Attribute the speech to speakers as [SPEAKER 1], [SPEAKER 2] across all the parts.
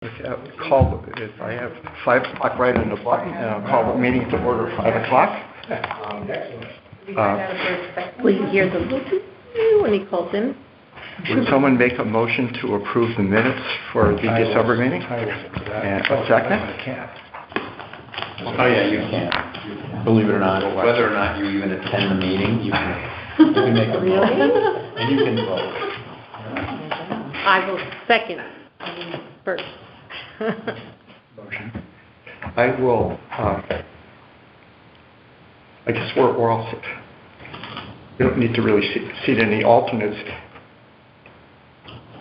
[SPEAKER 1] Okay, I have 5 o'clock right on the button, and I'll call the meeting to order 5 o'clock.
[SPEAKER 2] Will you hear the when he calls in?
[SPEAKER 1] Would someone make a motion to approve the minutes for the December meeting? And a second?
[SPEAKER 3] Oh yeah, you can. Believe it or not, whether or not you even attend the meeting, you can make a motion, and you can vote.
[SPEAKER 2] I will second first.
[SPEAKER 1] Motion. I will, I guess we're all set. We don't need to really seat any alternates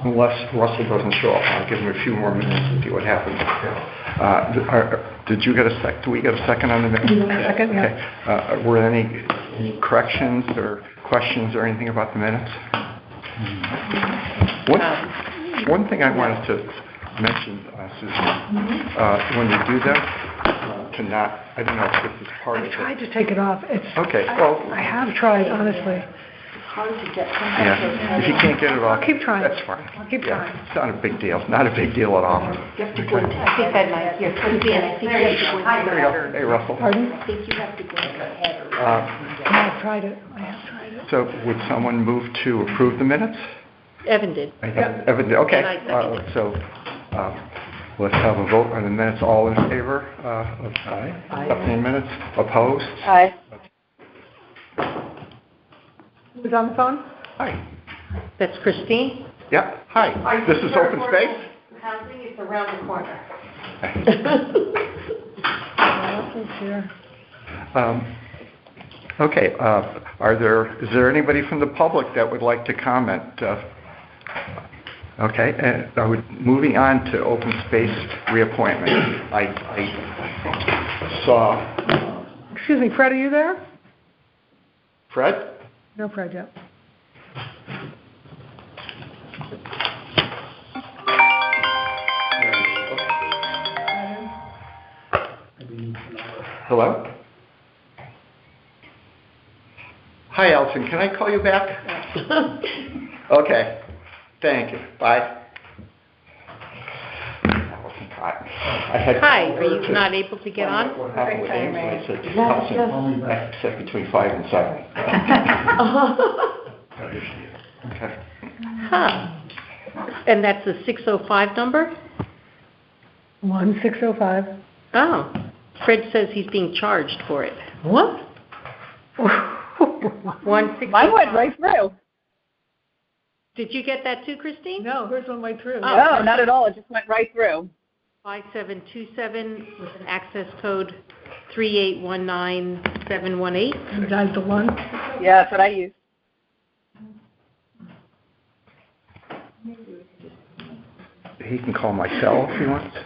[SPEAKER 1] unless Russell doesn't show up. I'll give him a few more minutes and see what happens. Did you get a sec? Do we get a second on the minute?
[SPEAKER 4] Second, yeah.
[SPEAKER 1] Okay. Were there any corrections or questions or anything about the minutes? One thing I wanted to mention, Susan, when you do that, I don't know if this is part of it.
[SPEAKER 4] I tried to take it off.
[SPEAKER 1] Okay, well.
[SPEAKER 4] I have tried, honestly.
[SPEAKER 2] It's hard to get
[SPEAKER 1] Yeah, if you can't get it off,
[SPEAKER 4] I'll keep trying.
[SPEAKER 1] That's fine.
[SPEAKER 4] I'll keep trying.
[SPEAKER 1] It's not a big deal. Not a big deal at all.
[SPEAKER 2] You have to go into, I think that might, here, comes in, I think you have to go into the header.
[SPEAKER 1] Hey, Russell.
[SPEAKER 4] Pardon?
[SPEAKER 2] I think you have to go into the header.
[SPEAKER 4] I have tried it.
[SPEAKER 1] So would someone move to approve the minutes?
[SPEAKER 2] Evan did.
[SPEAKER 1] Evan, okay.
[SPEAKER 2] And I seconded.
[SPEAKER 1] So let's have a vote on the minutes. All in favor of accepting the minutes? Opposed?
[SPEAKER 4] Aye. Who's on the phone?
[SPEAKER 1] Hi.
[SPEAKER 2] That's Christine.
[SPEAKER 1] Yeah, hi. This is Open Space?
[SPEAKER 2] Housing is around the corner.
[SPEAKER 4] Here.
[SPEAKER 1] Okay, is there anybody from the public that would like to comment? Okay, and moving on to open space reappointment. I saw...
[SPEAKER 4] Excuse me, Fred, are you there?
[SPEAKER 1] Fred?
[SPEAKER 4] No, Fred, yet.
[SPEAKER 1] Hello? Hi, Elton. Can I call you back? Okay. Thank you. Bye.
[SPEAKER 2] Hi, are you not able to get on?
[SPEAKER 1] What happened with Amy? I said, Elton, I said between 5 and 7. Okay.
[SPEAKER 2] Huh. And that's the 605 number?
[SPEAKER 4] 1605.
[SPEAKER 2] Oh. Fred says he's being charged for it.
[SPEAKER 4] What?
[SPEAKER 2] 165.
[SPEAKER 5] Mine went right through.
[SPEAKER 2] Did you get that too, Christine?
[SPEAKER 4] No, hers went right through.
[SPEAKER 2] Oh.
[SPEAKER 5] No, not at all. It just went right through.
[SPEAKER 2] 5727 with an access code 3819718.
[SPEAKER 4] You guys the one?
[SPEAKER 5] Yeah, that's what I use.
[SPEAKER 1] He can call my cell if he wants.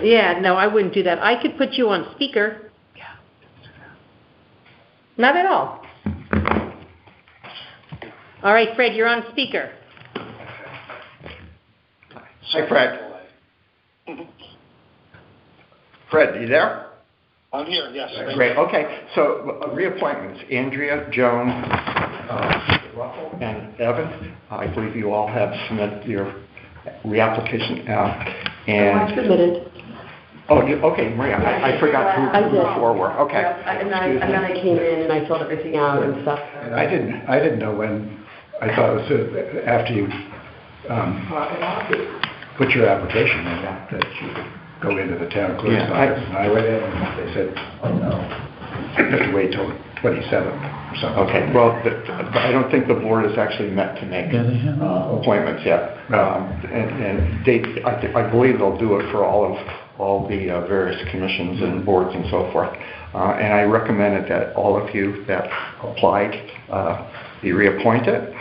[SPEAKER 2] Yeah, no, I wouldn't do that. I could put you on speaker. Not at all. All right, Fred, you're on speaker.
[SPEAKER 1] Hi, Fred. Fred, you there?
[SPEAKER 6] I'm here, yes.
[SPEAKER 1] Great. Okay. So reappointments: Andrea, Joan, Russell, and Evan. I believe you all have submitted your reapplication.
[SPEAKER 7] I submitted.
[SPEAKER 1] Oh, okay, Maria. I forgot who the four were. Okay.
[SPEAKER 7] And then I came in and I filled everything out and stuff.
[SPEAKER 8] And I didn't know when. I thought it was after you put your application in that you could go into the town clerk's office. And I went in and they said, oh no, you have to wait till 27th or something.
[SPEAKER 1] Okay. Well, I don't think the board has actually met to make appointments yet. And I believe they'll do it for all the various commissions and boards and so forth. And I recommended that all of you that applied be reappointed.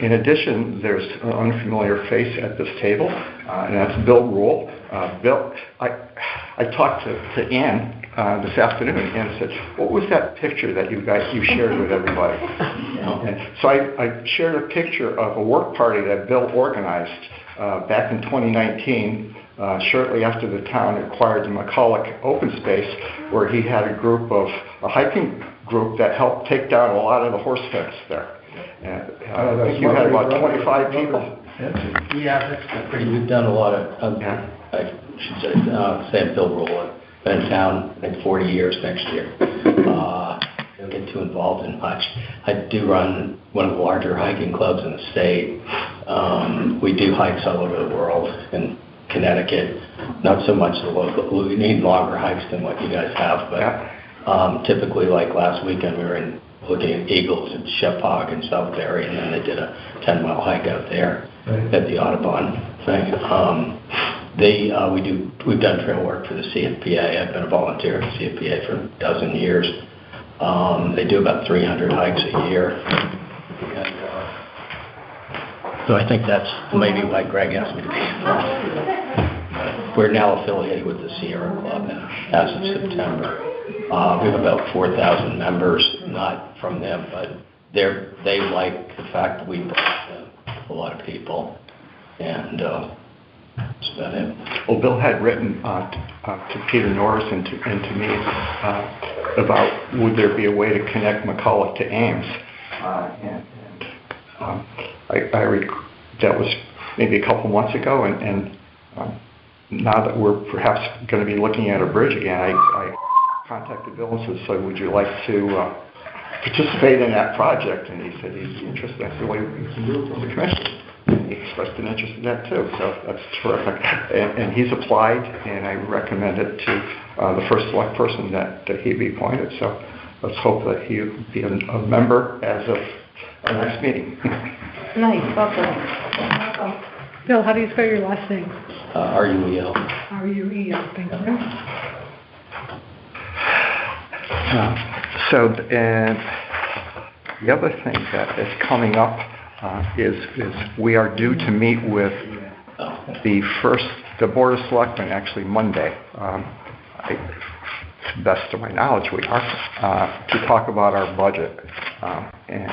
[SPEAKER 1] In addition, there's an unfamiliar face at this table, and that's Bill Rule. Bill, I talked to Ann this afternoon, and Ann said, what was that picture that you shared with everybody? And so I shared a picture of a work party that Bill organized back in 2019, shortly after the town acquired the McCulloch open space, where he had a hiking group that helped take down a lot of the horse fence there. And I think you had about 25 people.
[SPEAKER 3] Yeah, that's been pretty, we've done a lot of, I should say Bill Rule, been in town, I think 40 years next year. Don't get too involved in much. I do run one of the larger hiking clubs in the state. We do hikes all over the world in Connecticut, not so much the local, we need longer hikes than what you guys have, but typically like last weekend we were looking at eagles at Shephog in South Barry, and then they did a 10-mile hike out there at the Audubon thing. We've done trail work for the CFPA. I've been a volunteer at the CFPA for a dozen years. They do about 300 hikes a year. And, so I think that's maybe why Greg asked me to be involved. We're now affiliated with the Sierra Club as of September. We have about 4,000 members, not from them, but they like the fact that we brought them a lot of people, and that's about it.
[SPEAKER 1] Well, Bill had written to Peter Norris and to me about would there be a way to connect McCulloch to Ames, that was maybe a couple months ago, and now that we're perhaps going to be looking at a bridge again, I contacted Bill and said, so would you like to participate in that project? And he said he'd be interested. I said, well, you can do it from the commission. And he expressed an interest in that too, so that's terrific. And he's applied, and I recommend it to the first select person that he be appointed. So let's hope that he'll be a member as of our next meeting.
[SPEAKER 2] Nice, welcome.
[SPEAKER 4] Bill, how do you spell your last name?
[SPEAKER 3] RUEL.
[SPEAKER 4] R-U-E-L, thank you.
[SPEAKER 1] And the other thing that is coming up is we are due to meet with the Board of Selectmen actually Monday. To the best of my knowledge, we are to talk about our budget. And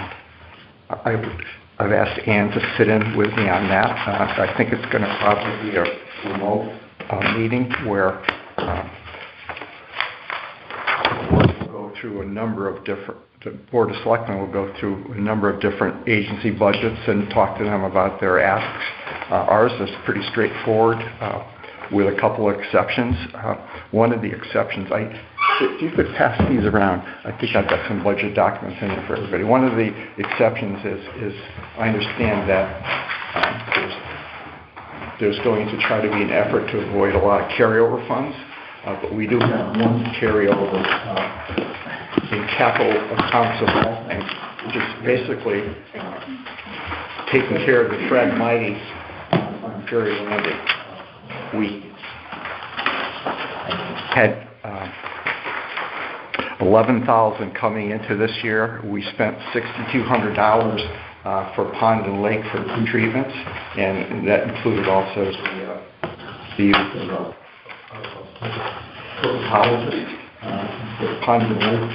[SPEAKER 1] I've asked Ann to sit in with me on that. I think it's going to probably be a remote meeting where through a number of different, the Board of Selectmen will go through a number of different agency budgets and talk to them about their asks. Ours is pretty straightforward with a couple of exceptions. One of the exceptions, if you could pass these around, I think I've got some budget documents in there for everybody. One of the exceptions is I understand that there's going to try to be an effort to avoid a lot of carryover funds, but we do have one carryover in capital accounts of all things, which is basically taking care of the Phragmites on Ferry Landing. We had $11,000 coming into this year. We spent $6,200 for Pond and Lake for food treatments, and that included also the Pond and Lake.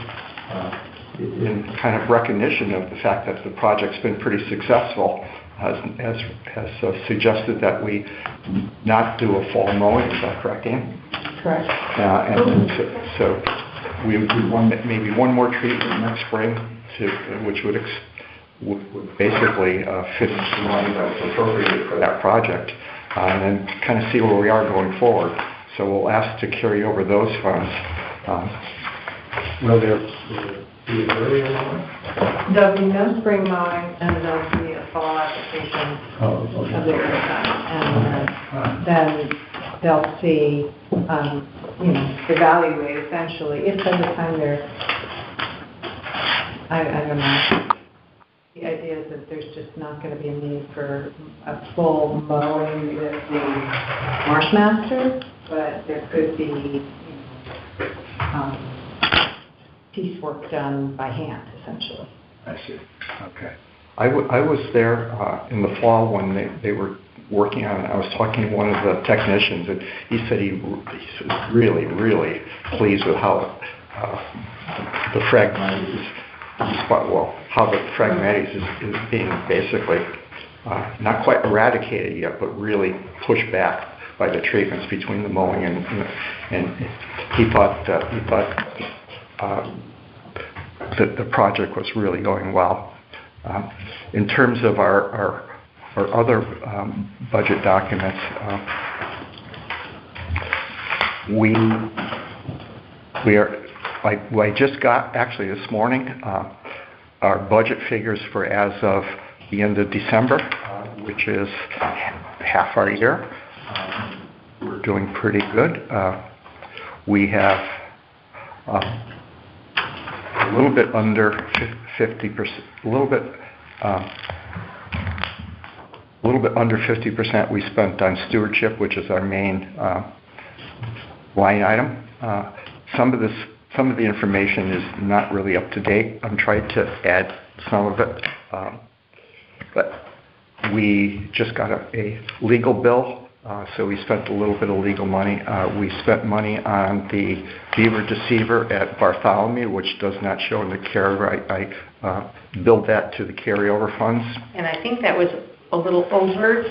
[SPEAKER 1] In kind of recognition of the fact that the project's been pretty successful, has suggested that we not do a fall mowing. Is that correct, Ann?
[SPEAKER 2] Correct.
[SPEAKER 1] And so we want maybe one more treatment next spring, which would basically fit into the money that was appropriated for that project, and then kind of see where we are going forward. So we'll ask to carry over those funds. Will there be a earlier one?
[SPEAKER 6] There'll be no spring mowing, and there'll be a fall application of the and then they'll see, evaluate essentially, if by the time they're, I don't know, the idea is that there's just not going to be a need for a full mowing with the marsh master, but there could be, piecework done by hand, essentially.
[SPEAKER 8] I see. Okay.
[SPEAKER 1] I was there in the fall when they were working on it. I was talking to one of the technicians, and he said he was really, really pleased with how the Phragmites how the Phragmites is being basically not quite eradicated yet, but really pushed back by the treatments between the mowing and he thought that the project was really going well. In terms of our or other budget documents, we are, I just got, actually this morning, our budget figures for as of the end of December, which is half our year. We're doing pretty good. We have a little bit under 50%, a little bit under 50% we spent on stewardship, which is our main line item. Some of the information is not really up to date. I'm trying to add some of it, but we just got a legal bill. So we spent a little bit of legal money. We spent money on the beaver deceiver at Bartholomew, which does not show in the carry. I billed that to the carryover funds.
[SPEAKER 2] And I think that was a little over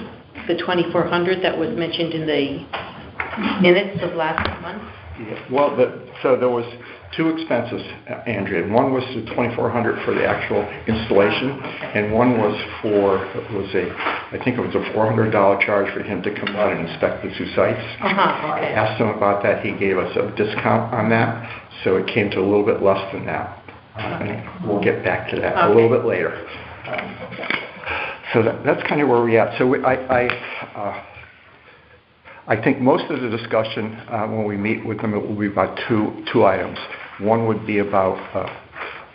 [SPEAKER 2] the 2,400 that was mentioned in the minutes of last month.
[SPEAKER 1] Yeah. Well, so there was two expenses, Andrea. One was the 2,400 for the actual installation, and one was I think it was a $400 charge for him to come out and inspect the two sites.
[SPEAKER 2] Okay.
[SPEAKER 1] I asked him about that. He gave us a discount on that, so it came to a little bit less than that. And we'll get back to that a little bit later. So that's kind of where we're at. So I think most of the discussion when we meet with them, it will be about two items. One would be about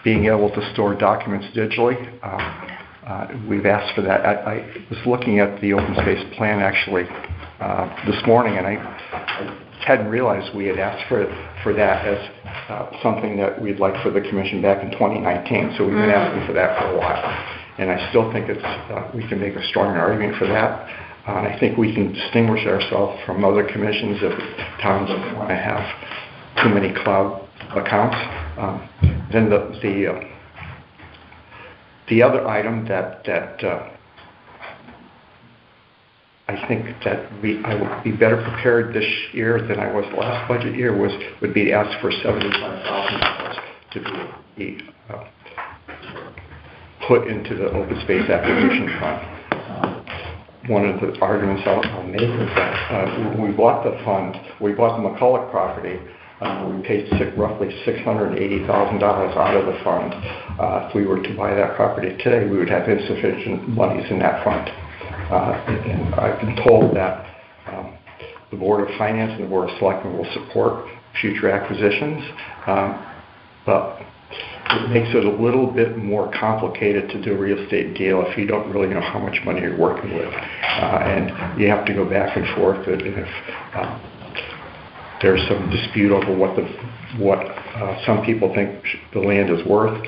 [SPEAKER 1] being able to store documents digitally. We've asked for that. I was looking at the open space plan actually this morning, and I hadn't realized we had asked for that as something that we'd like for the commission back in 2019. So we've been asking for that for a while, and I still think we can make a strong argument for that. I think we can distinguish ourselves from other commissions if towns don't want to have too many cloud accounts. Then the other item that I think that I would be better prepared this year than I was last budget year would be to ask for $75,000 to be put into the open space acquisition fund. One of the arguments I'll make is that when we bought the McCulloch property, we paid roughly $680,000 out of the fund. If we were to buy that property today, we would have insufficient monies in that fund. And I've been told that the Board of Finance and the Board of Selectmen will support future acquisitions, but it makes it a little bit more complicated to do a real estate deal if you don't really know how much money you're working with. And you have to go back and forth. And if there's some dispute over what some people think the land is worth,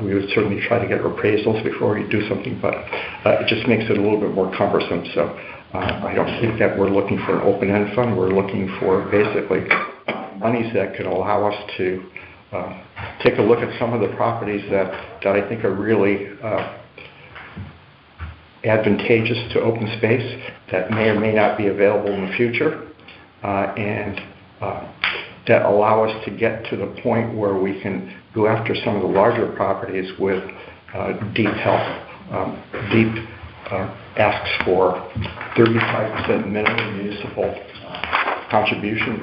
[SPEAKER 1] we would certainly try to get appraisals before we do something, but it just makes it a little bit more cumbersome. So I don't think that we're looking for an open-end fund. We're looking for basically monies that could allow us to take a look at some of the properties that I think are really advantageous to open space that may or may not be available in the future, and that allow us to get to the point where we can go after some of the larger properties with deep help, asks for 35% minimum municipal contribution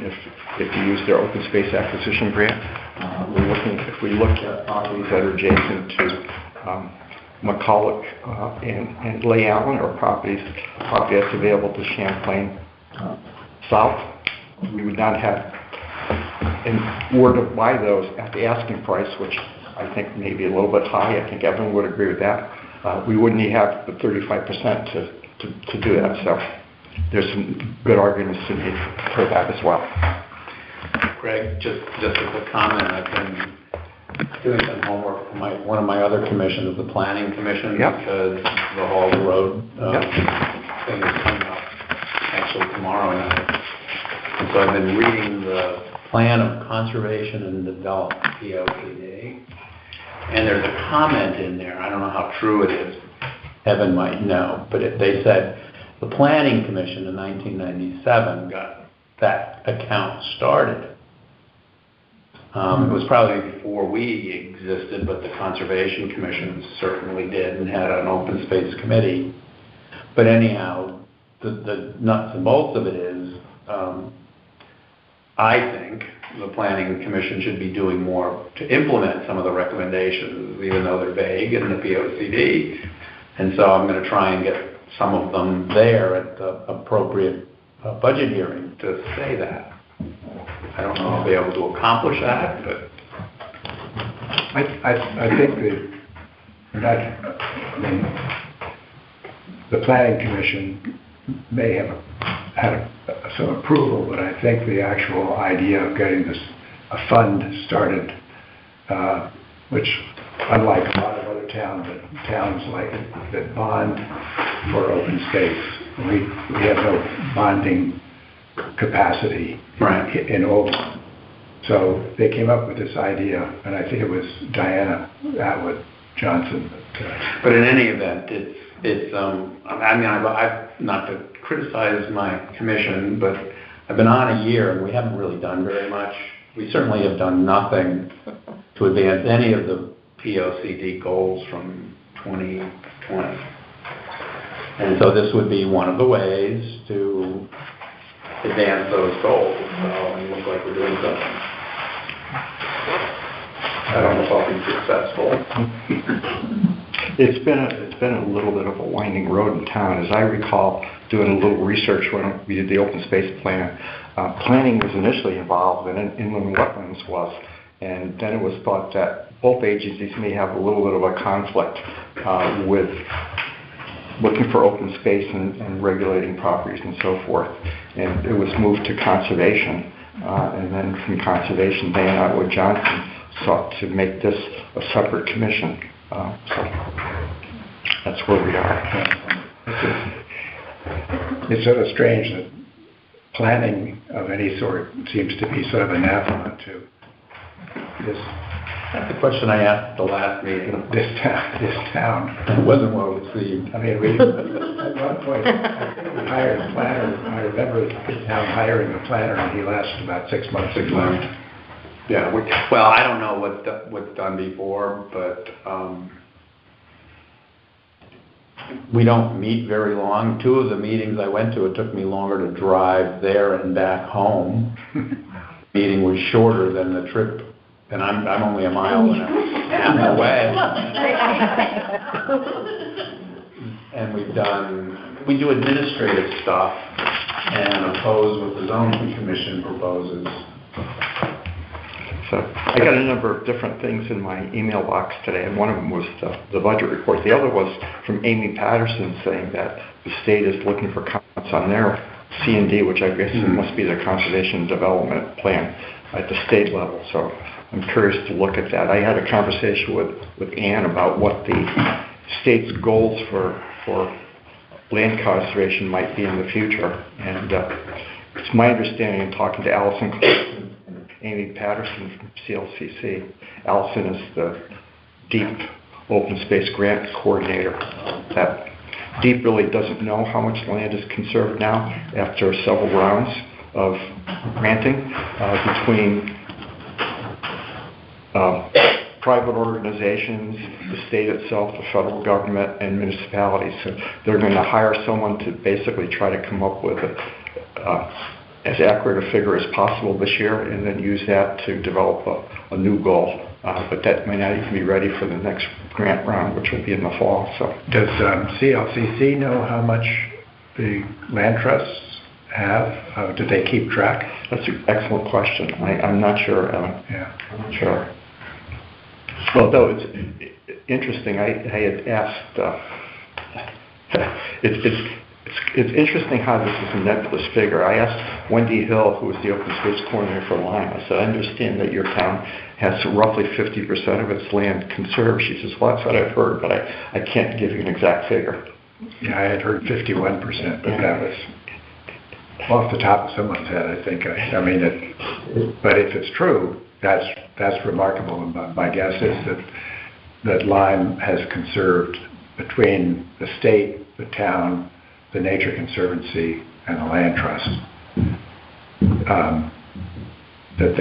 [SPEAKER 1] if you use their open space acquisition grant. If we look at properties that are adjacent to McCulloch and Lay Allen, or property that's available to Champlain South, we would not have, and were to buy those at the asking price, which I think may be a little bit high. I think everyone would agree with that. We wouldn't have the 35% to do that. So there's some good arguments to make for that as well.
[SPEAKER 3] Greg, just a quick comment. I've been doing some homework for one of my other commissions, the Planning Commission, because the Hall Road thing is coming up actually tomorrow night. And so I've been reading the Plan of Conservation and Development, POCD, and there's a comment in there. I don't know how true it is. Heaven might know, but they said the Planning Commission in 1997 got that account started. It was probably before we existed, but the Conservation Commission certainly did and had an open space committee.
[SPEAKER 9] But anyhow, the nuts and bolts of it is, I think the Planning Commission should be doing more to implement some of the recommendations, even though they're vague in the POCD. And so I'm going to try and get some of them there at the appropriate budget hearing to say that. I don't know if I'll be able to accomplish that, but
[SPEAKER 8] I think the Planning Commission may have had some approval, but I think the actual idea of getting a fund started, which unlike a lot of other towns like that bond for open space, we have no bonding capacity in Oldham. So they came up with this idea, and I think it was Diana Atwood Johnson.
[SPEAKER 9] But in any event, I mean, I've not to criticize my commission, but I've been on a year and we haven't really done very much. We certainly have done nothing to advance any of the POCD goals from 2020. And so this would be one of the ways to advance those goals. So it looks like we're doing something. I don't know if I'll be successful.
[SPEAKER 1] It's been a little bit of a winding road in town. As I recall doing a little research when we did the open space plan, planning was initially involved and inland wetlands was, and then it was thought that both agencies may have a little bit of a conflict with looking for open space and regulating properties and so forth. And it was moved to conservation, and then from conservation, Diana Atwood Johnson sought to make this a separate commission. So that's where we are.
[SPEAKER 8] It's sort of strange that planning of any sort seems to be sort of anathema to this.
[SPEAKER 9] That's the question I asked at the last meeting.
[SPEAKER 8] This town.
[SPEAKER 9] It wasn't well received.
[SPEAKER 8] I mean, at one point, I think we hired a planner. I remember the town hiring a planner, and he lasted about 6 months.
[SPEAKER 9] Yeah, well, I don't know what's done before, but we don't meet very long. 2 of the meetings I went to, it took me longer to drive there and back home. Meeting was shorter than the trip, and I'm only a mile and a half away. And we do administrative stuff and oppose what the zoning commission proposes.
[SPEAKER 1] So I got a number of different things in my email box today, and one of them was the budget report. The other was from Amy Patterson saying that the state is looking for comments on their C&D, which I guess must be their conservation development plan at the state level. So I'm curious to look at that. I had a conversation with Ann about what the state's goals for land conservation might be in the future. And it's my understanding in talking to Allison Clarkson, Amy Patterson from CLCC. Allison is the DEEP Open Space Grant Coordinator. That DEEP really doesn't know how much land is conserved now after several rounds of granting between private organizations, the state itself, the federal government, and municipalities. So they're going to hire someone to basically try to come up with as accurate a figure as possible this year, and then use that to develop a new goal. But that may not even be ready for the next grant round, which will be in the fall. So,
[SPEAKER 8] does CLCC know how much the land trusts have? Do they keep track?
[SPEAKER 1] That's an excellent question. I'm not sure, Evan.
[SPEAKER 8] Yeah,
[SPEAKER 1] I'm not sure. Well, though it's interesting, I had asked. It's interesting how this is a nebulous figure. I asked Wendy Hill, who was the open space coordinator for Lyme, I said, I understand that your town has roughly 50% of its land conserved. She says, well, that's what I've heard, but I can't give you an exact figure.
[SPEAKER 8] Yeah, I had heard 51%, but that was off the top of someone's head, I think. I mean, but if it's true, that's remarkable. And my guess is that Lyme has conserved between the state, the town, the Nature Conservancy, and the Land Trust, that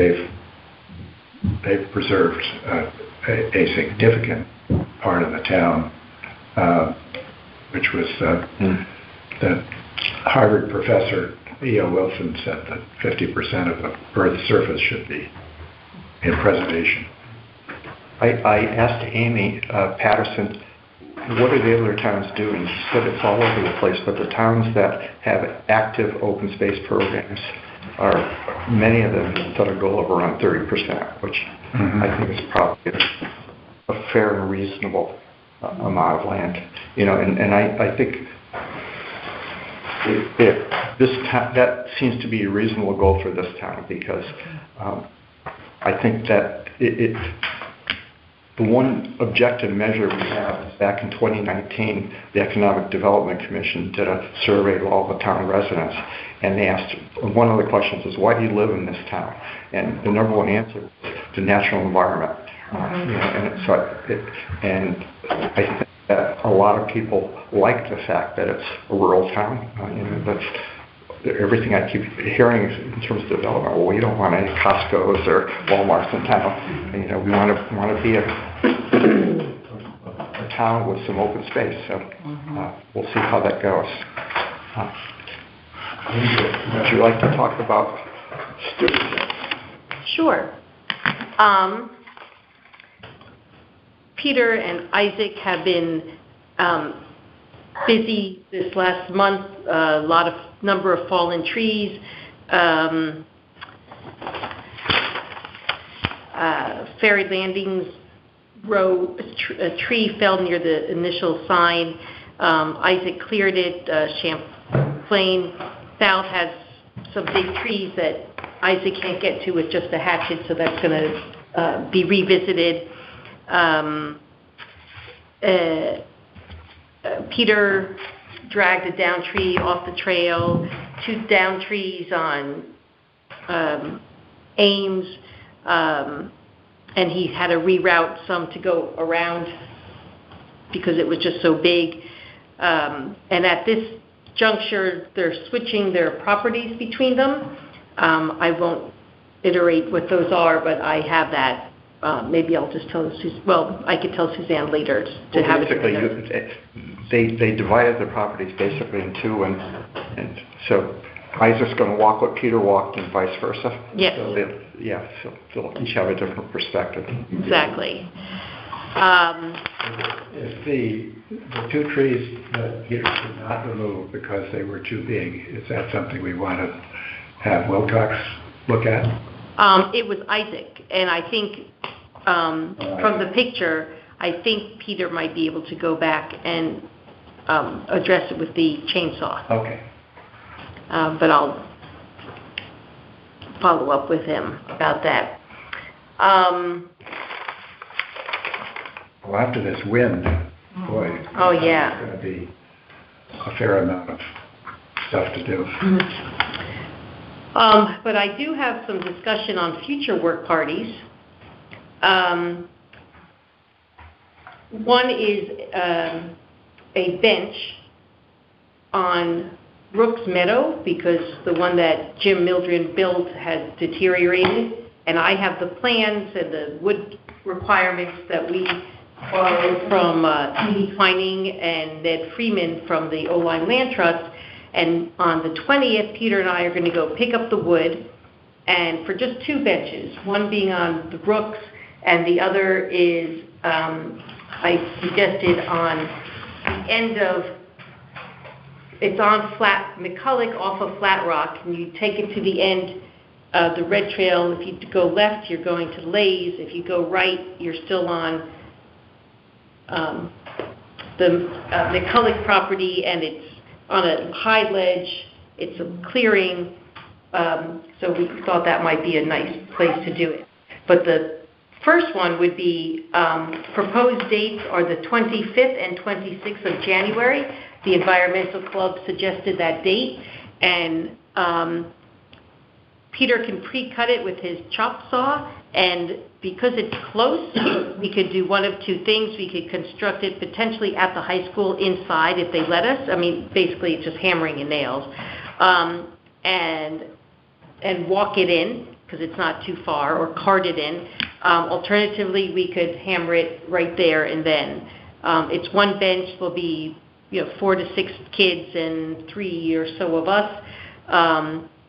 [SPEAKER 8] they've preserved a significant part of the town, which was the Harvard professor E.O. Wilson said that 50% of the Earth's surface should be in preservation.
[SPEAKER 1] I asked Amy Patterson, what do the other towns do? And she said it's all over the place, but the towns that have active open space programs are, many of them set a goal of around 30%, which I think is probably a fair and reasonable amount of land. You know, and I think that seems to be a reasonable goal for this town, because I think that the one objective measure we have is back in 2019, the Economic Development Commission did a survey of all the town residents, and they asked, one of the questions is, why do you live in this town? And the number one answer was the natural environment. You know, and I think that a lot of people like the fact that it's a rural town. You know, that's everything I keep hearing in terms of development. Well, we don't want any Costco's or Walmart's in town. And, you know, we want to be a town with some open space. So we'll see how that goes. Would you like to talk about students?
[SPEAKER 2] Sure. Peter and Isaac have been busy this last month. A number of fallen trees. Ferry Landings Row, a tree fell near the initial sign. Isaac cleared it. Champlain South has some big trees that Isaac can't get to with just a hatchet, so that's going to be revisited. Peter dragged a down tree off the trail, 2 down trees on Ames, and he had to reroute some to go around because it was just so big. And at this juncture, they're switching their properties between them. I won't iterate what those are, but I have that. Maybe I'll just tell Suzanne. Well, I could tell Suzanne later to have it.
[SPEAKER 1] Basically, they divided the properties basically in 2, and so Isaac's going to walk what Peter walked, and vice versa.
[SPEAKER 2] Yes.
[SPEAKER 1] So they'll each have a different perspective.
[SPEAKER 2] Exactly.
[SPEAKER 8] If the 2 trees that Peter could not remove because they were too big, is that something we want to have Wilcox look at?
[SPEAKER 2] It was Isaac, and I think from the picture, I think Peter might be able to go back and address it with the chainsaw.
[SPEAKER 8] Okay.
[SPEAKER 2] But I'll follow up with him about that.
[SPEAKER 8] Well, after this wind, boy,
[SPEAKER 2] Oh, yeah.
[SPEAKER 8] it's going to be a fair amount of stuff to do.
[SPEAKER 2] But I do have some discussion on future work parties. One is a bench on Brooks Meadow, because the one that Jim Mildred built has deteriorated, and I have the plans and the wood requirements that we borrowed from T.D. Twining and Ned Freeman from the O-Line Land Trust. And on the 20th, Peter and I are going to go pick up the wood, and for just 2 benches, one being on the Brooks, and the other is, I suggested on the end of, it's on McCulloch off of Flat Rock, and you take it to the end of the Red Trail. If you go left, you're going to Lays. If you go right, you're still on the McCulloch property, and it's on a high ledge. It's a clearing, so we thought that might be a nice place to do it. But the first one would be, proposed dates are the 25th and 26th of January. The Environmental Club suggested that date, and Peter can pre-cut it with his chop saw, and because it's close, we could do one of 2 things. We could construct it potentially at the high school inside if they let us. I mean, basically it's just hammering and nails, and walk it in because it's not too far, or cart it in. Alternatively, we could hammer it right there and then. It's 1 bench. There'll be, 4 to 6 kids and 3 or so of us.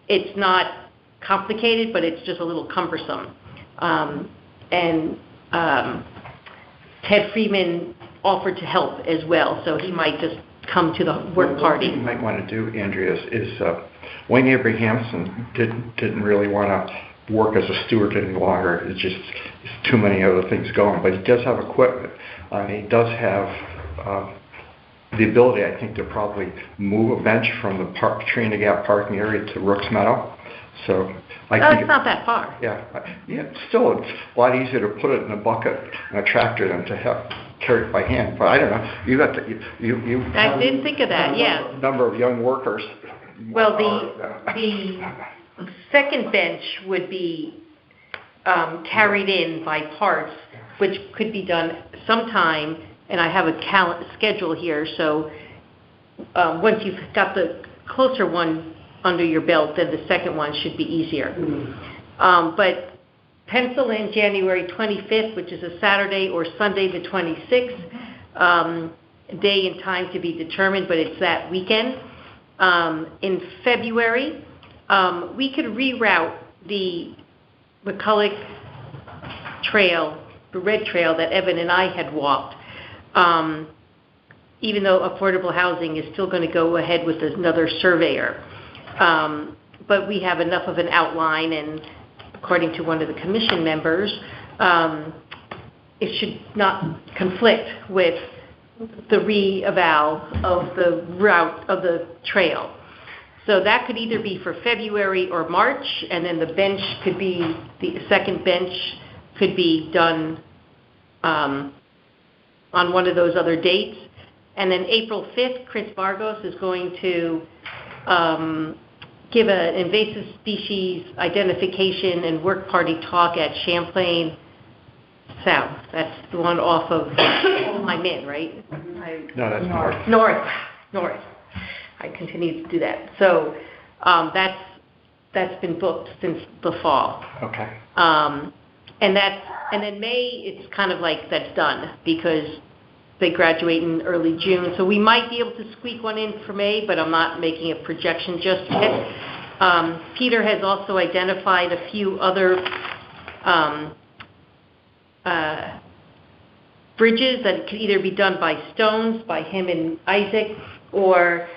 [SPEAKER 2] It's not complicated, but it's just a little cumbersome. Ted Freeman offered to help as well, so he might just come to the work party.
[SPEAKER 1] What you might want to do, Andrea, is Wayne Abrahamson didn't really want to work as a steward any longer. It's too many other things going, but he does have equipment. He does have the ability, I think, to probably move a bench from the Trina Gap parking area to Rooks Meadow. So I think
[SPEAKER 2] it's not that far.
[SPEAKER 1] Yeah. Still, it's a lot easier to put it in a bucket and a tractor than to have carry it by hand. But I don't know. You got you.
[SPEAKER 2] I did think of that. Yeah.
[SPEAKER 1] Number of young workers.
[SPEAKER 2] Well, the second bench would be carried in by parts, which could be done sometime. And I have a schedule here. So once you've got the closer one under your belt, then the second one should be easier. But pencil in January 25th, which is a Saturday, or Sunday the 26th, day and time to be determined, but it's that weekend. In February, we could reroute the McCulloch Trail, the red trail that Evan and I had walked, even though affordable housing is still going to go ahead with another surveyor. But we have enough of an outline, and according to one of the commission members, it should not conflict with the re-eval of the route of the trail. So that could either be for February or March, and then the second bench could be done on one of those other dates. And then April 5th, Chris Vargos is going to give an invasive species identification and work party talk at Champlain South. That's the one off of I'm in, right?
[SPEAKER 1] No, that's north.
[SPEAKER 2] North. I continue to do that. So that's been booked since the fall.
[SPEAKER 1] Okay.
[SPEAKER 2] And then May, it's kind of like that's done because they graduate in early June. So we might be able to squeak one in for May, but I'm not making a projection just yet. Peter has also identified a few other bridges that could either be done by Stones, by him and Isaac, or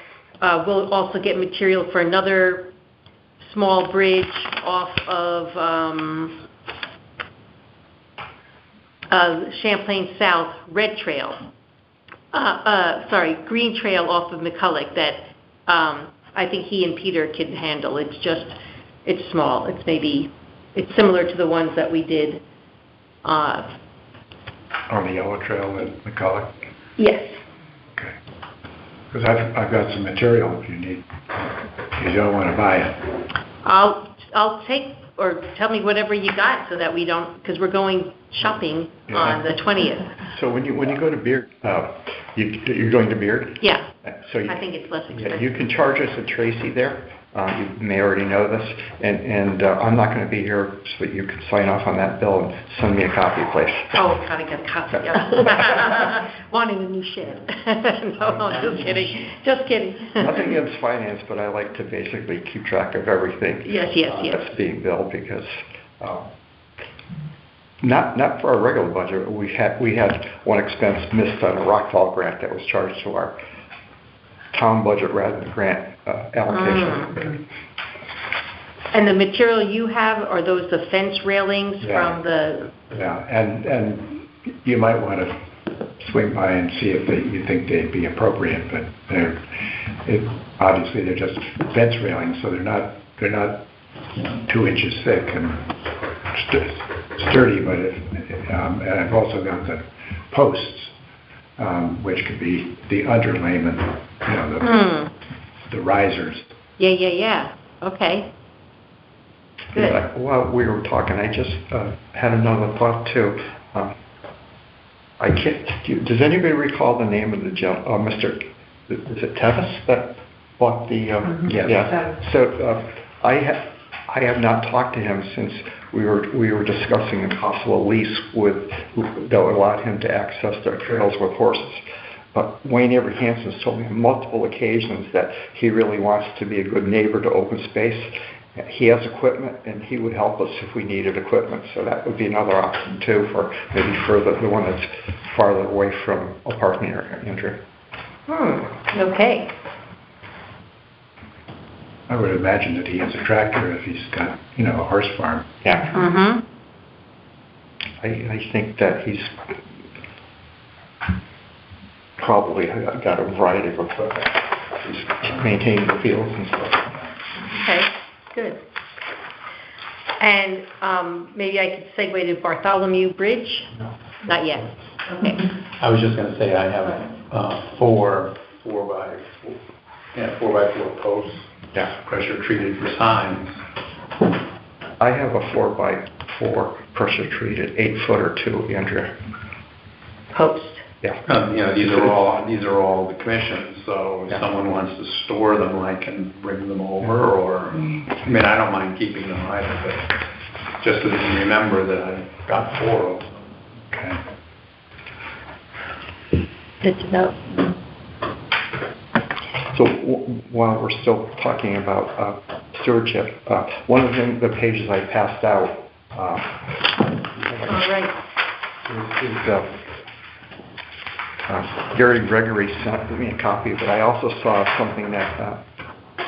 [SPEAKER 2] we'll also get material for another small bridge off of Champlain South Red Trail. Green Trail off of McCulloch that I think he and Peter can handle. It's small. It's similar to the ones that we did
[SPEAKER 8] on the Yellow Trail at McCulloch?
[SPEAKER 2] Yes.
[SPEAKER 8] Okay. Because I've got some material if you need. You don't want to buy it.
[SPEAKER 2] I'll take, or tell me whatever you got so that we don't, because we're going shopping on the 20th.
[SPEAKER 1] So when you go to Beard, you're going to Beard?
[SPEAKER 2] Yeah.
[SPEAKER 1] So
[SPEAKER 2] I think it's less expensive.
[SPEAKER 1] You can charge us at Tracy there. You may already know this, and I'm not going to be here, so you can sign off on that bill and send me a copy, please.
[SPEAKER 2] Oh, gotta get a copy. Yeah. Wanting a new shed. No, just kidding. Just kidding.
[SPEAKER 1] Nothing against finance, but I like to basically keep track of everything.
[SPEAKER 2] Yes.
[SPEAKER 1] That's being billed because not for our regular budget. We had one expense missed on a Rockfall grant that was charged to our town budget rather than grant allocation.
[SPEAKER 2] And the material you have, are those the fence railings from the...
[SPEAKER 8] Yeah, and you might want to swing by and see if you think they'd be appropriate, but obviously they're just fence railings, so they're not 2 inches thick and sturdy, but and I've also got the posts, which could be the underlayment, the risers.
[SPEAKER 2] Yeah. Okay. Good.
[SPEAKER 1] While we were talking, I just had another thought too. Does anybody recall the name of the gentleman, Mr. Is it Tevis that bought the? Yeah. So I have not talked to him since we were discussing a possible lease that would allow him to access their trails with horses. but Wayne Avery Hansen's told me on multiple occasions that he really wants to be a good neighbor to open space. He has equipment, and he would help us if we needed equipment, so that would be another option too, for maybe for the one that's farther away from a parking area, Andrea.
[SPEAKER 2] Okay.
[SPEAKER 8] I would imagine that he has a tractor if he's got, a horse farm.
[SPEAKER 1] Yeah.
[SPEAKER 2] Mm-hmm.
[SPEAKER 1] I think that he's probably got a variety of equipment. He's maintaining the fields and stuff.
[SPEAKER 2] Okay, good. And maybe I could segue to Bartholomew Bridge?
[SPEAKER 3] No.
[SPEAKER 2] Not yet. Okay.
[SPEAKER 9] I was just going to say, I have 4 by 4 posts, pressure treated for signs.
[SPEAKER 1] I have a 4x4 pressure treated 8-footer too, Andrea.
[SPEAKER 2] Post.
[SPEAKER 1] Yeah.
[SPEAKER 9] These are all the commissions, so if someone wants to store them, I can bring them over, or, I don't mind keeping them either, but just so that you remember that I've got 4 of them.
[SPEAKER 8] Okay.
[SPEAKER 2] Good to know.
[SPEAKER 1] So while we're still talking about stewardship, one of the pages I passed out
[SPEAKER 2] All right.
[SPEAKER 1] Gary Gregory sent me a copy, but I also saw something that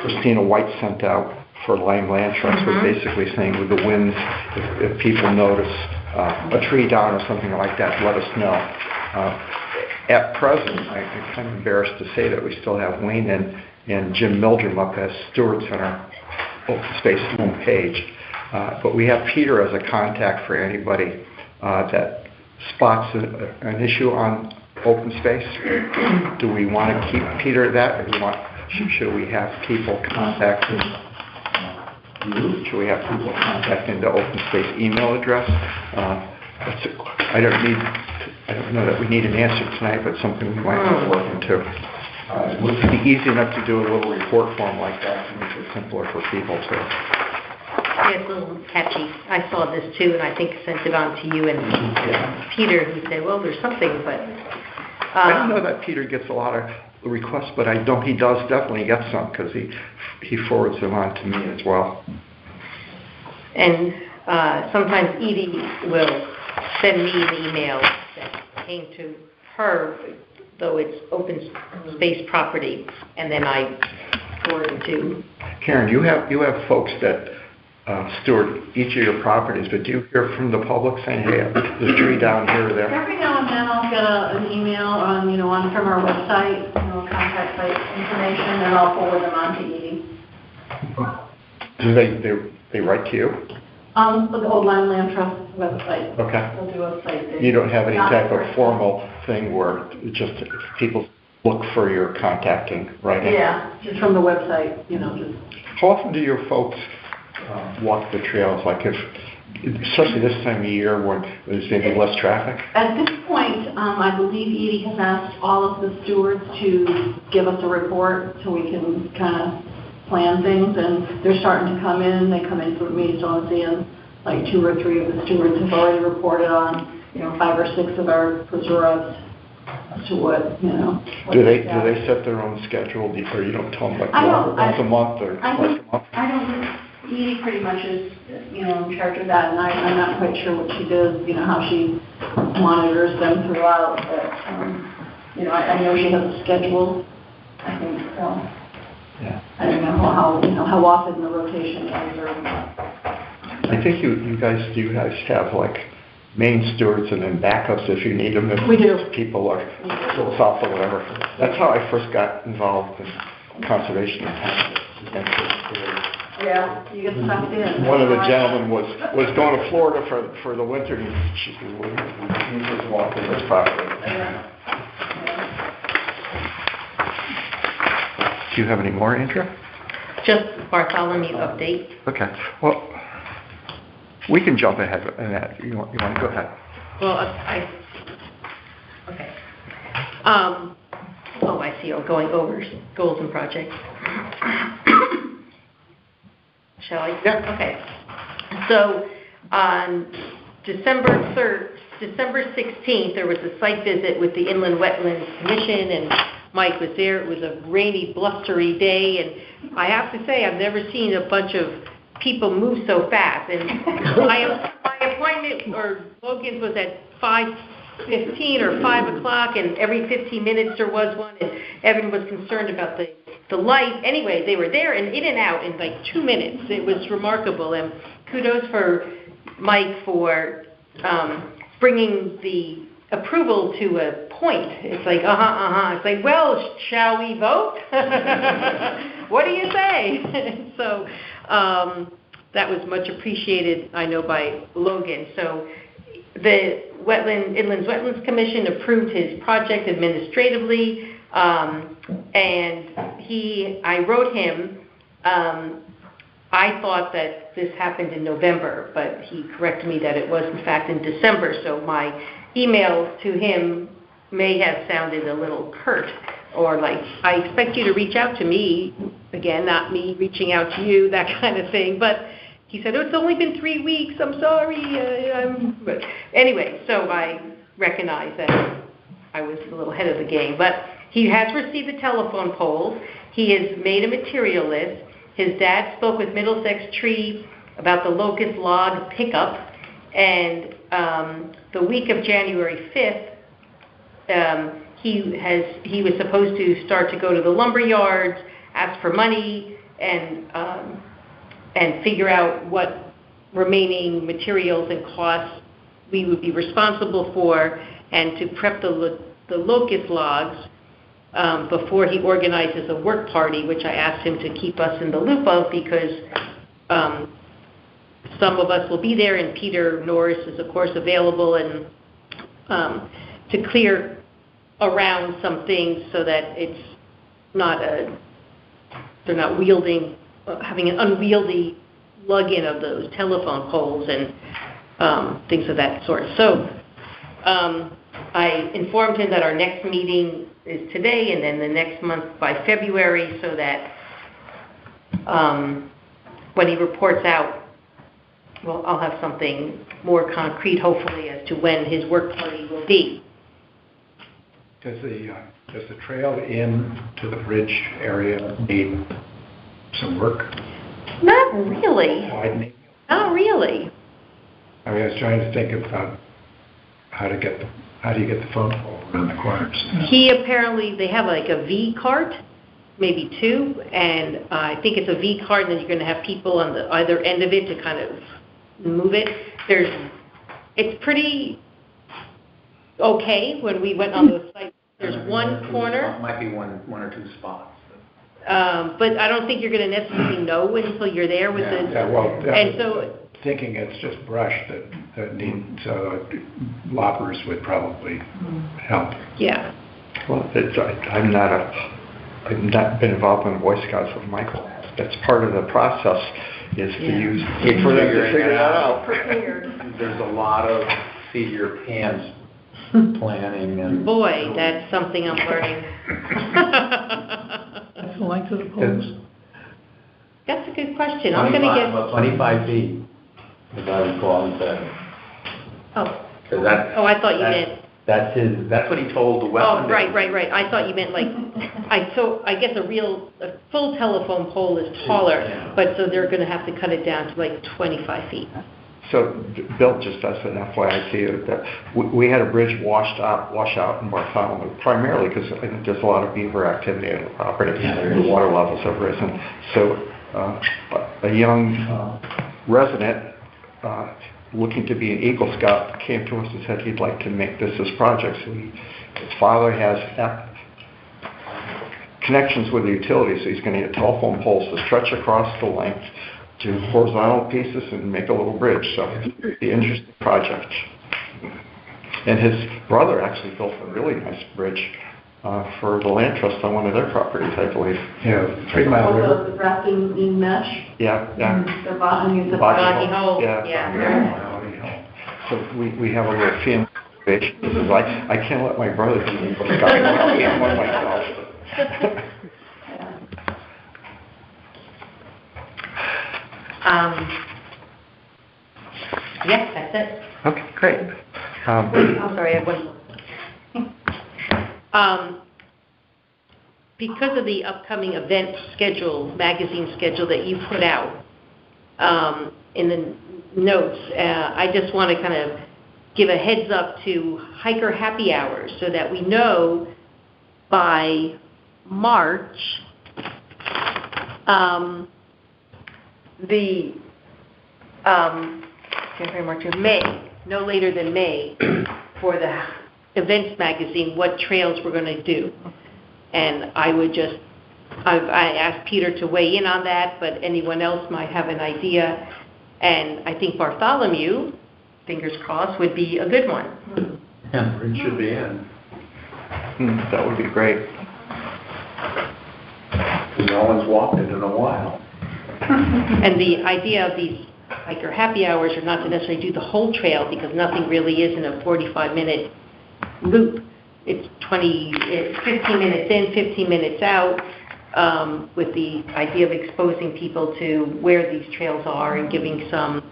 [SPEAKER 1] Christina White sent out for Lime Land Trust, was basically saying with the winds, if people notice a tree down or something like that, let us know. At present, I'm kind of embarrassed to say that we still have Wayne and Jim Mildrum up as stewards on our open space homepage. But we have Peter as a contact for anybody that spots an issue on open space. Do we want to keep Peter at that, or should we have people contacting you? Should we have people contacting the open space email address? I don't know that we need an answer tonight, but something we might want to look into. It would be easy enough to do a little report form like that to make it simpler for people too.
[SPEAKER 2] Yeah, it's a little catchy. I saw this too, and I think sent it on to you and Peter. He said, well, there's something, but...
[SPEAKER 1] I don't know that Peter gets a lot of requests, but I know he does definitely get some, because he forwards them on to me as well.
[SPEAKER 2] And sometimes Edie will send me an email that came to her, though it's open space property, and then I forward it to...
[SPEAKER 1] Karen, you have folks that steward each of your properties, but do you hear from the public saying, hey, there's a tree down here or there?
[SPEAKER 10] Every now and then I'll get an email on from our website, contact site information, and I'll forward them on to Edie.
[SPEAKER 1] Do they write to you?
[SPEAKER 10] The Old Lime Land Trust website.
[SPEAKER 1] Okay.
[SPEAKER 10] They'll do a site there.
[SPEAKER 1] You don't have any type of formal thing where just people look for your contacting, right?
[SPEAKER 10] Yeah, just from the website, just...
[SPEAKER 1] How often do your folks walk the trails, like especially this time of year when there's maybe less traffic?
[SPEAKER 10] At this point, I believe Edie has asked all of the stewards to give us a report so we can kind of plan things, and they're starting to come in. They come in for me, so I'm seeing like 2 or 3 of the stewards have already reported on, 5 or 6 of our preserves as to what.
[SPEAKER 1] Do they set their own schedule, or you don't tell them like once a month or twice a month?
[SPEAKER 10] I don't. Edie pretty much is, in charge of that, and I'm not quite sure what she does, how she monitors them throughout, but, I know she has a schedule, I think, so.
[SPEAKER 1] Yeah.
[SPEAKER 10] I don't know how often the rotation is, or...
[SPEAKER 1] I think you guys have like main stewards and then backups if you need them. If
[SPEAKER 10] We do.
[SPEAKER 1] People are close off or whatever. That's how I first got involved in conservation.
[SPEAKER 10] Yeah, you get sucked in.
[SPEAKER 1] One of the gentlemen was going to Florida for the winter, and she said, well, we just walk in this property.
[SPEAKER 10] Yeah.
[SPEAKER 1] Do you have any more, Andrea?
[SPEAKER 2] Just Bartholomew update.
[SPEAKER 1] Okay. Well, we can jump ahead in that. You want to go ahead?
[SPEAKER 2] Well, okay. I see. I'm going over goals and projects. Shall I?
[SPEAKER 1] Yeah.
[SPEAKER 2] Okay. So on December December 16th, there was a site visit with the Inland Wetlands Commission, and Mike was there. It was a rainy, blustery day, and I have to say, I've never seen a bunch of people move so fast. And my appointment, or Logan's, was at 5:15 or 5 o'clock, and every 15 minutes there was one, and Evan was concerned about the light. Anyway, they were there and in and out in like 2 minutes. It was remarkable, and kudos for Mike for bringing the approval to a point. It's like, It's like, well, shall we vote? What do you say? So that was much appreciated, I know, by Logan. So the Inland Wetlands Commission approved his project administratively, and I wrote him, I thought that this happened in November, but he corrected me that it was in fact in December, so my email to him may have sounded a little curt, or like, I expect you to reach out to me, again, not me reaching out to you, that kind of thing, but he said, it's only been 3 weeks, I'm sorry, but anyway, so I recognize that I was a little ahead of the game, but he has received the telephone poles, he has made a material list, his dad spoke with Middlesex Tree about the locust log pickup, and the week of January 5th, he was supposed to start to go to the lumber yards, ask for money, and figure out what remaining materials and costs we would be responsible for, and to prep the locust logs before he organizes a work party, which I asked him to keep us in the loop of, because some of us will be there, and Peter Norris is, of course, available, and to clear around some things so that it's not they're not having an unwieldy lug-in of those telephone poles and things of that sort. So I informed him that our next meeting is today, and then the next month by February, so that when he reports out, well, I'll have something more concrete, hopefully, as to when his work party will be.
[SPEAKER 8] Does the trail in to the bridge area need some work?
[SPEAKER 2] Not really.
[SPEAKER 8] Widening?
[SPEAKER 2] Not really.
[SPEAKER 8] I mean, I was trying to think about how do you get the phone pole around the corners?
[SPEAKER 2] They have like a V cart, maybe two, and I think it's a V cart, and then you're going to have people on the either end of it to kind of move it. It's pretty okay when we went on those sites. There's one corner.
[SPEAKER 9] Might be one or two spots.
[SPEAKER 2] But I don't think you're going to necessarily know until you're there with the.
[SPEAKER 8] Yeah, well,
[SPEAKER 2] and so.
[SPEAKER 8] Thinking it's just brush that needs loppers would probably help.
[SPEAKER 2] Yeah.
[SPEAKER 1] Well, I've not been involved in the Boy Scouts with Michael. That's part of the process, is to use for them to figure that out.
[SPEAKER 9] There's a lot of seat your pants planning, and
[SPEAKER 2] boy, that's something I'm learning.
[SPEAKER 4] That's the length of the poles.
[SPEAKER 2] That's a good question. I'm going to get
[SPEAKER 9] about 25 feet, as I recall, he said.
[SPEAKER 2] Oh.
[SPEAKER 9] Oh,
[SPEAKER 2] I thought you meant.
[SPEAKER 9] That's what he told the wetland.
[SPEAKER 2] Oh, right. I thought you meant like, I guess a full telephone pole is taller, but so they're going to have to cut it down to like 25 feet.
[SPEAKER 1] So Bill, just as an FYI to you, that we had a bridge wash out in Bartholomew, primarily because I think there's a lot of beaver activity on the property. The water levels have risen. So a young resident looking to be an Eagle Scout came to us and said he'd like to make this his project. So his father has connections with the utilities, so he's going to get telephone poles to stretch across the length to horizontal pieces and make a little bridge. So the interesting project. And his brother actually built a really nice bridge for the land trust on one of their properties, I believe.
[SPEAKER 8] Yeah, 3 Mile River.
[SPEAKER 10] The wrapped in mesh.
[SPEAKER 1] Yeah.
[SPEAKER 10] The bottom.
[SPEAKER 2] Boggy hole.
[SPEAKER 1] Yeah. So we have a little family bridge. This is like, I can't let my brother do Eagle Scout. I can't one myself.
[SPEAKER 2] Yes, that's it.
[SPEAKER 1] Okay, great.
[SPEAKER 2] I'm sorry, I have one more. Because of the upcoming event schedule, magazine schedule that you put out in the notes, I just want to kind of give a heads up to hiker happy hours so that we know by March, May, no later than May, for the events magazine, what trails we're going to do. And I asked Peter to weigh in on that, but anyone else might have an idea. And I think Bartholomew, fingers crossed, would be a good one.
[SPEAKER 9] Yeah, it should be in.
[SPEAKER 1] That would be great.
[SPEAKER 9] No one's walked it in a while.
[SPEAKER 2] And the idea of these hiker happy hours are not to necessarily do the whole trail, because nothing really is in a 45-minute loop. It's 15 minutes in, 15 minutes out, with the idea of exposing people to where these trails are and giving some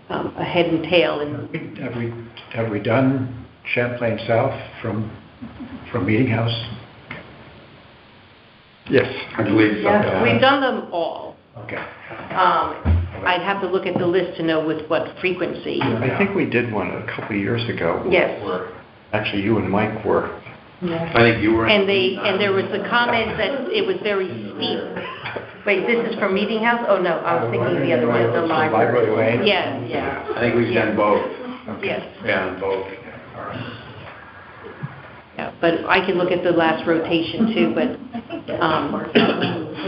[SPEAKER 2] a head and tail. And
[SPEAKER 8] Have we done Champlain South from Meeting House?
[SPEAKER 1] Yes.
[SPEAKER 9] I believe so.
[SPEAKER 2] yes, we've done them all.
[SPEAKER 8] Okay.
[SPEAKER 2] I'd have to look at the list to know with what frequency.
[SPEAKER 1] I think we did one a couple of years ago.
[SPEAKER 2] Yes.
[SPEAKER 1] Where actually you and Mike were.
[SPEAKER 9] I think you were.
[SPEAKER 2] And there was the comment that it was very steep. Wait, this is from Meeting House? Oh, no, I was thinking the other one, the library.
[SPEAKER 8] Library Lane?
[SPEAKER 2] Yeah.
[SPEAKER 9] I think we've done both.
[SPEAKER 2] Yes.
[SPEAKER 9] Yeah, both.
[SPEAKER 2] Yeah, but I can look at the last rotation too, but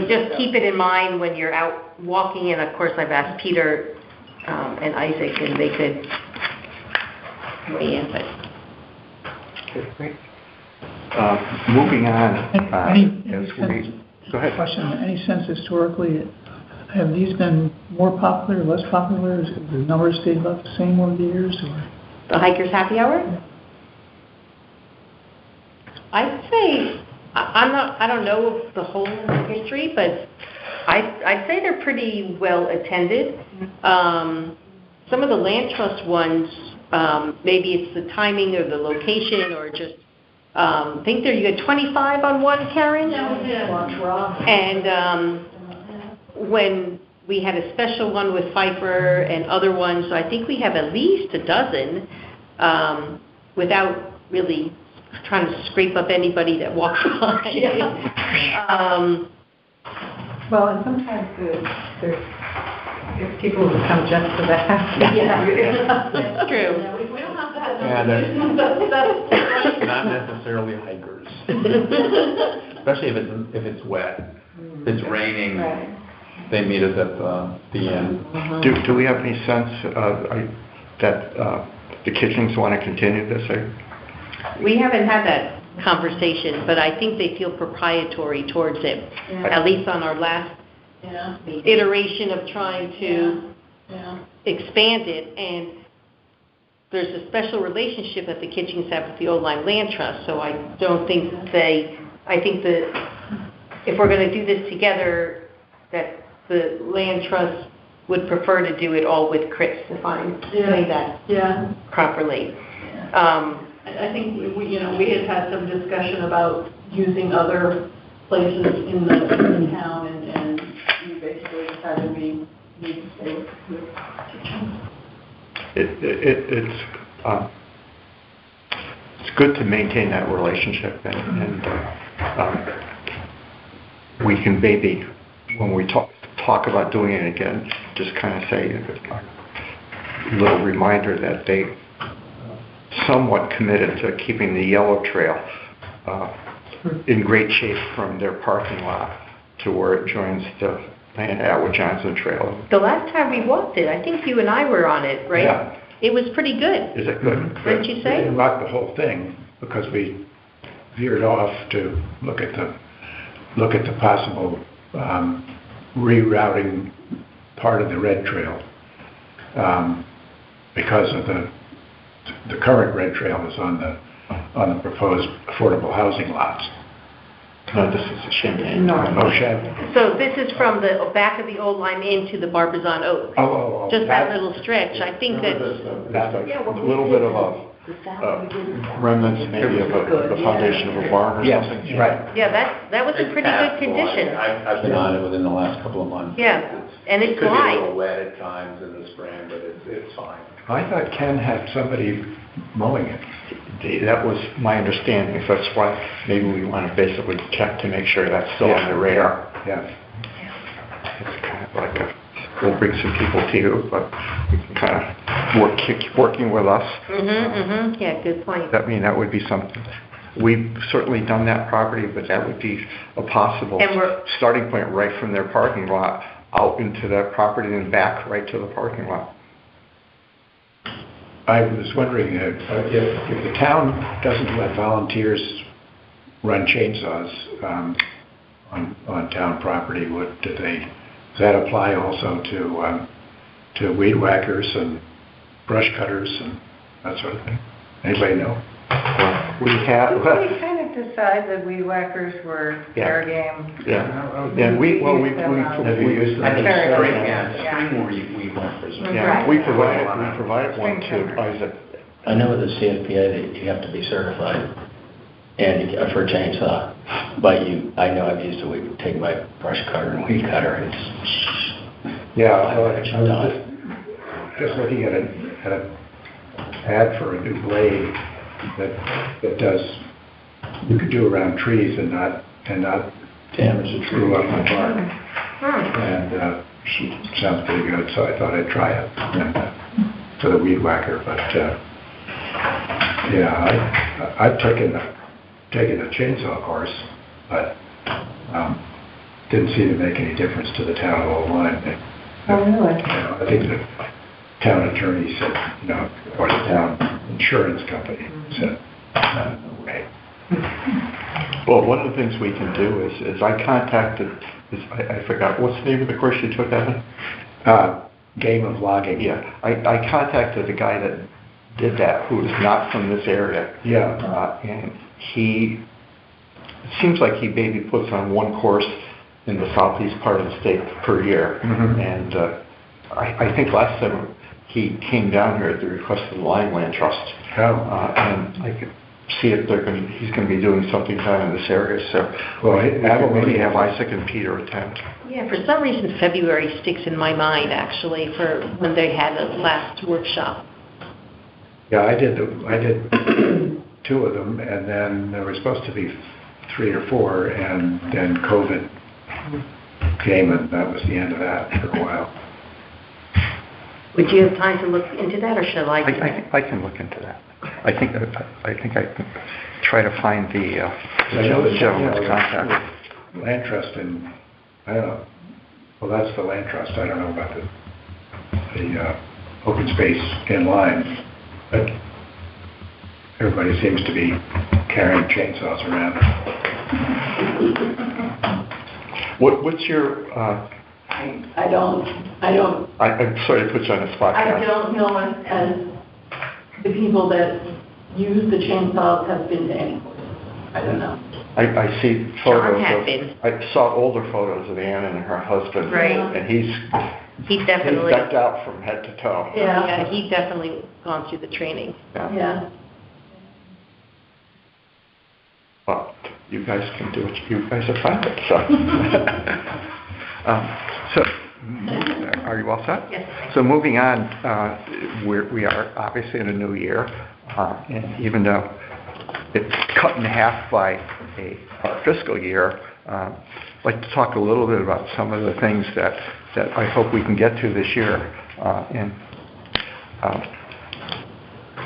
[SPEAKER 2] just keep it in mind when you're out walking, and of course I've asked Peter and Isaac, and they could weigh in, but.
[SPEAKER 1] Okay, great. Moving on, go ahead.
[SPEAKER 11] Question, any sense historically, have these been more popular, less popular? Has the numbers stayed about the same over the years? Or?
[SPEAKER 2] The Hikers Happy Hour? I'd say, I don't know of the whole history, but I'd say they're pretty well attended. Some of the land trust ones, maybe it's the timing or the location, or just, I think there you had 25 on one, Karen? And when we had a special one with Pfeiffer and other ones, so I think we have at least a dozen, without really trying to scrape up anybody that walks by.
[SPEAKER 6] Well, and sometimes there's people who come just for that.
[SPEAKER 2] That's true.
[SPEAKER 10] We don't have that.
[SPEAKER 9] Yeah, not necessarily hikers. Especially if it's wet. If it's raining, they meet us at the end.
[SPEAKER 1] Do we have any sense that the Kitchings want to continue this?
[SPEAKER 2] We haven't had that conversation, but I think they feel proprietary towards it, at least on our last iteration of trying to expand it. And there's a special relationship that the Kitchings have with the Old Lyme Land Trust, so I don't think I think that if we're going to do this together, that the Land Trust would prefer to do it all with Chris, if I'm saying that properly.
[SPEAKER 10] I think we had some discussion about using other places in the town, and we basically decided we need to stay with
[SPEAKER 1] It's good to maintain that relationship, and we can maybe, when we talk about doing it again, just kind of say a little reminder that they somewhat committed to keeping the yellow trail in great shape from their parking lot to where it joins the Atwood Johnson Trail.
[SPEAKER 2] The last time we walked it, I think you and I were on it, right?
[SPEAKER 8] Yeah.
[SPEAKER 2] It was pretty good.
[SPEAKER 1] Is it good?
[SPEAKER 2] Didn't you say?
[SPEAKER 8] Not the whole thing, because we veered off to look at the possible rerouting part of the Red Trail, because of the current Red Trail is on the proposed affordable housing lots.
[SPEAKER 1] No, this is a Champagne.
[SPEAKER 8] No, Champagne.
[SPEAKER 2] So this is from the back of the Old Lyme Inn to the Barbizon Oaks.
[SPEAKER 8] Oh.
[SPEAKER 2] Just that little stretch. I think that's
[SPEAKER 1] a little bit of remnants maybe of the foundation of a barn or
[SPEAKER 3] Yes,
[SPEAKER 1] something.
[SPEAKER 3] right.
[SPEAKER 2] Yeah, that was in pretty good condition.
[SPEAKER 9] I've been on it within the last couple of months.
[SPEAKER 2] Yeah, and
[SPEAKER 9] It
[SPEAKER 2] it's
[SPEAKER 9] could be a
[SPEAKER 2] wide.
[SPEAKER 9] little wet at times in the spring, but it's fine.
[SPEAKER 8] I thought Ken had somebody mowing it.
[SPEAKER 1] That was my understanding, so that's why maybe we want to basically check to make sure that's still on the radar.
[SPEAKER 8] Yeah.
[SPEAKER 1] It's kind of like we'll bring some people to you, but you can kind of working with us.
[SPEAKER 2] Yeah, good point.
[SPEAKER 1] That would be something. We've certainly done that property, but that would be a possible
[SPEAKER 2] And
[SPEAKER 1] starting point right from their parking lot out into that property and back right to the parking lot.
[SPEAKER 8] I was wondering if the town doesn't let volunteers run chainsaws on town property, does that apply also to weed whackers and brush cutters and that sort of thing? Anybody know?
[SPEAKER 1] We have.
[SPEAKER 6] We kind of decided that weed whackers were fair game.
[SPEAKER 1] Yeah. And we
[SPEAKER 8] Have you used them?
[SPEAKER 9] At the
[SPEAKER 6] Very
[SPEAKER 9] spring,
[SPEAKER 6] good.
[SPEAKER 9] yeah, spring we went for some.
[SPEAKER 1] Yeah,
[SPEAKER 6] Right.
[SPEAKER 1] we provided one to Isaac.
[SPEAKER 3] I know with the CFPA that you have to be certified and for a chainsaw, but I know I've used take my brush cutter and weed cutter,
[SPEAKER 8] Yeah,
[SPEAKER 3] I've
[SPEAKER 8] well,
[SPEAKER 3] actually done
[SPEAKER 8] I
[SPEAKER 3] it.
[SPEAKER 8] was just looking at an ad for a new blade that does, you could do around trees and not
[SPEAKER 3] Damage the tree.
[SPEAKER 8] screw up my bark. And sounds pretty good, so I thought I'd try it for the weed whacker. But yeah, I've taken a chainsaw course, but didn't seem to make any difference to the town of Old Lyme.
[SPEAKER 6] Oh, really?
[SPEAKER 8] I think the town attorney said, or the town insurance company said, no way.
[SPEAKER 1] Well, one of the things we can do is I contacted, I forgot, what's the name of the course you took, Evan?
[SPEAKER 8] Game of logging.
[SPEAKER 1] Yeah, I contacted the guy that did that, who is not from this area.
[SPEAKER 8] Yeah.
[SPEAKER 1] And it seems like he maybe puts on one course in the southeast part of the state per year.
[SPEAKER 8] Mhm.
[SPEAKER 1] And I think last time he came down here at the request of the Lyme Land Trust.
[SPEAKER 8] Oh.
[SPEAKER 1] And I could see if he's going to be doing something down in this area. So
[SPEAKER 8] Well,
[SPEAKER 1] we could maybe have Isaac and Peter attend.
[SPEAKER 2] Yeah, for some reason February sticks in my mind actually for when they had the last workshop.
[SPEAKER 8] Yeah, I did 2 of them, and then there were supposed to be 3 or 4, and then COVID came, and that was the end of that for a while.
[SPEAKER 2] Would you have time to look into that, or shall I?
[SPEAKER 1] I can look into that. I think I can try to find the gentleman's contact.
[SPEAKER 8] Land trust I don't know. Well, that's the land trust. I don't know about the open space in line, but everybody seems to be carrying chainsaws around.
[SPEAKER 1] What's your?
[SPEAKER 10] I don't,
[SPEAKER 1] I'm sorry to put you on the spot.
[SPEAKER 10] I
[SPEAKER 1] Karen.
[SPEAKER 10] don't know as the people that use the chainsaws have been to any course. I don't know.
[SPEAKER 1] I see
[SPEAKER 2] John
[SPEAKER 1] photos
[SPEAKER 2] had been.
[SPEAKER 1] I saw older photos of Ann and her husband.
[SPEAKER 2] Right.
[SPEAKER 1] And
[SPEAKER 2] He
[SPEAKER 1] he's
[SPEAKER 2] definitely,
[SPEAKER 1] decked out from head to toe.
[SPEAKER 10] Yeah.
[SPEAKER 2] he definitely gone through the training.
[SPEAKER 10] Yeah.
[SPEAKER 1] Well, you guys can do what you guys are fine with, so. So, are you all set?
[SPEAKER 2] Yes.
[SPEAKER 1] So moving on, we are obviously in a new year, and even though it's cut in half by our fiscal year, I'd like to talk a little bit about some of the things that I hope we can get to this year. And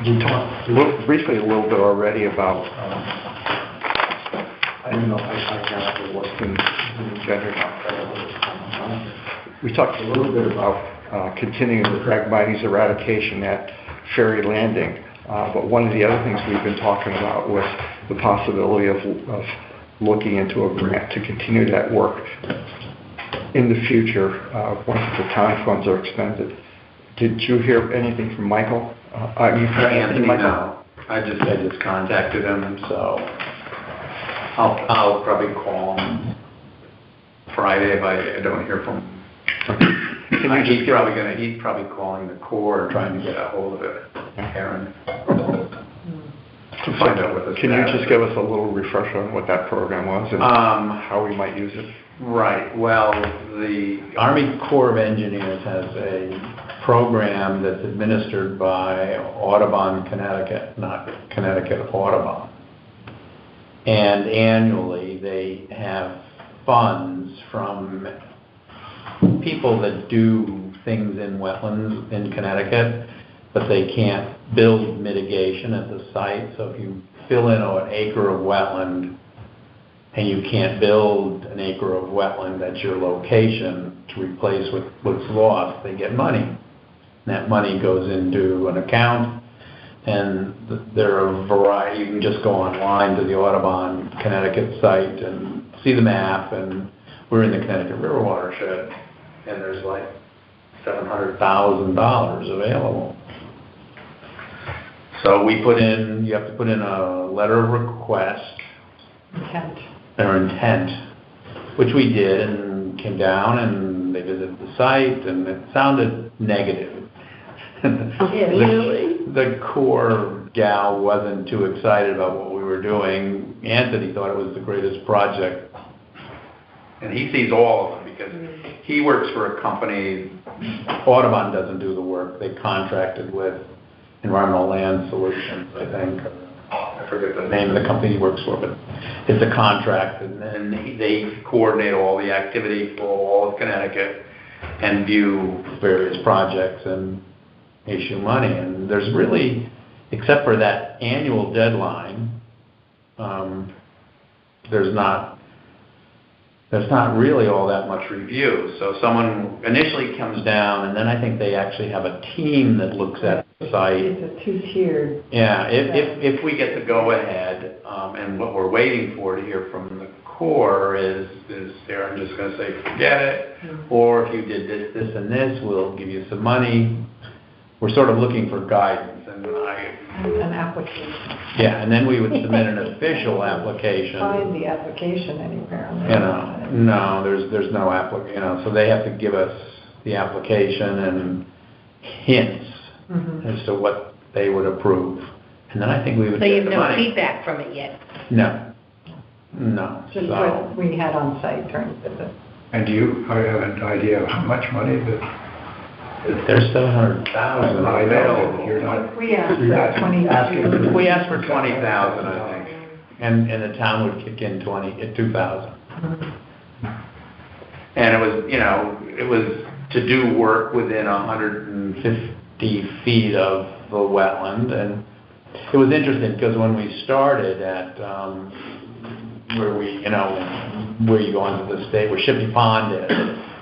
[SPEAKER 1] we talked briefly a little bit already about, I don't know if I have the working gender. We talked a little bit about continuing the Phragmites eradication at Ferry Landing, but one of the other things we've been talking about was the possibility of looking into a grant to continue that work in the future once the town funds are expended. Did you hear anything from Michael?
[SPEAKER 9] Anthony, no. I just contacted him, so I'll probably call him Friday if I don't hear from him. He's probably calling the Corps and trying to get a hold of it, Karen. to find out what the
[SPEAKER 1] Can you
[SPEAKER 9] status
[SPEAKER 1] just give us a little refresher on what that program was and how we might use it?
[SPEAKER 9] Right. Well, the Army Corps of Engineers has a program that's administered by Audubon, Connecticut, not Connecticut, Audubon. And annually, they have funds from people that do things in wetlands in Connecticut, but they can't build mitigation at the site. So if you fill in an acre of wetland and you can't build an acre of wetland at your location to replace what's lost, they get money. And that money goes into an account, and there are a variety. You can just go online to the Audubon Connecticut site and see the map, and we're in the Connecticut River watershed, and there's like $700,000 available. So you have to put in a letter of request. Intent, which we did, and came down and they visited the site, and it sounded negative.
[SPEAKER 7] Really?
[SPEAKER 9] The Corps gal wasn't too excited about what we were doing. Anthony thought it was the greatest project. And he sees all of them because he works for a company. Audubon doesn't do the work. They contracted with Environmental Land Solutions, I think. I forget the name of the company he works for, but it's a contract, and then they coordinate all the activity for all of Connecticut and view various projects and issue money. And there's really, except for that annual deadline, there's not really all that much review. So someone initially comes down, and then I think they actually have a team that looks at the site.
[SPEAKER 6] It's a two-tiered.
[SPEAKER 9] Yeah, if we get the go-ahead, and what we're waiting for to hear from the Corps is they're just going to say, forget it, or if you did this, this, and this, we'll give you some money. We're sort of looking for guidance.
[SPEAKER 6] An application.
[SPEAKER 9] Yeah, and then we would submit an official application.
[SPEAKER 6] Find the application anywhere on there.
[SPEAKER 9] No, there's no application. So they have to give us the application and hints as to what they would approve, and then I think we would.
[SPEAKER 2] So you have
[SPEAKER 9] get the
[SPEAKER 2] no
[SPEAKER 9] money.
[SPEAKER 2] feedback from it yet?
[SPEAKER 9] No.
[SPEAKER 6] Just what we had on site during the visit.
[SPEAKER 8] And do you have an idea of how much money that?
[SPEAKER 9] There's $700,000 available.
[SPEAKER 8] You're not.
[SPEAKER 6] We asked for 20,000.
[SPEAKER 9] We asked for $20,000, I think, and the town would kick in $2,000. And it was to do work within 150 feet of the wetland, and it was interesting because when we started at where you go into the state where Shippey Pond is,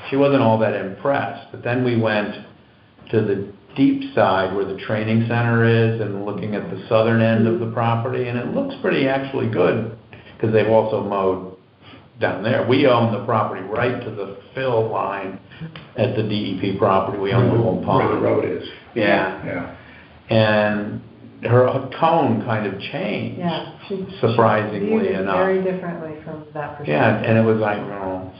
[SPEAKER 9] she wasn't all that impressed. But then we went to the deep side where the training center is and looking at the southern end of the property, and it looks pretty actually good because they've also mowed down there. We own the property right to the fill line at the DEP property. We own the whole pond.
[SPEAKER 8] Where the road is.
[SPEAKER 9] Yeah. And her tone kind of changed.
[SPEAKER 6] Yeah,
[SPEAKER 9] surprisingly
[SPEAKER 6] she viewed it
[SPEAKER 9] enough.
[SPEAKER 6] very differently from that perspective.
[SPEAKER 9] Yeah, and it was like,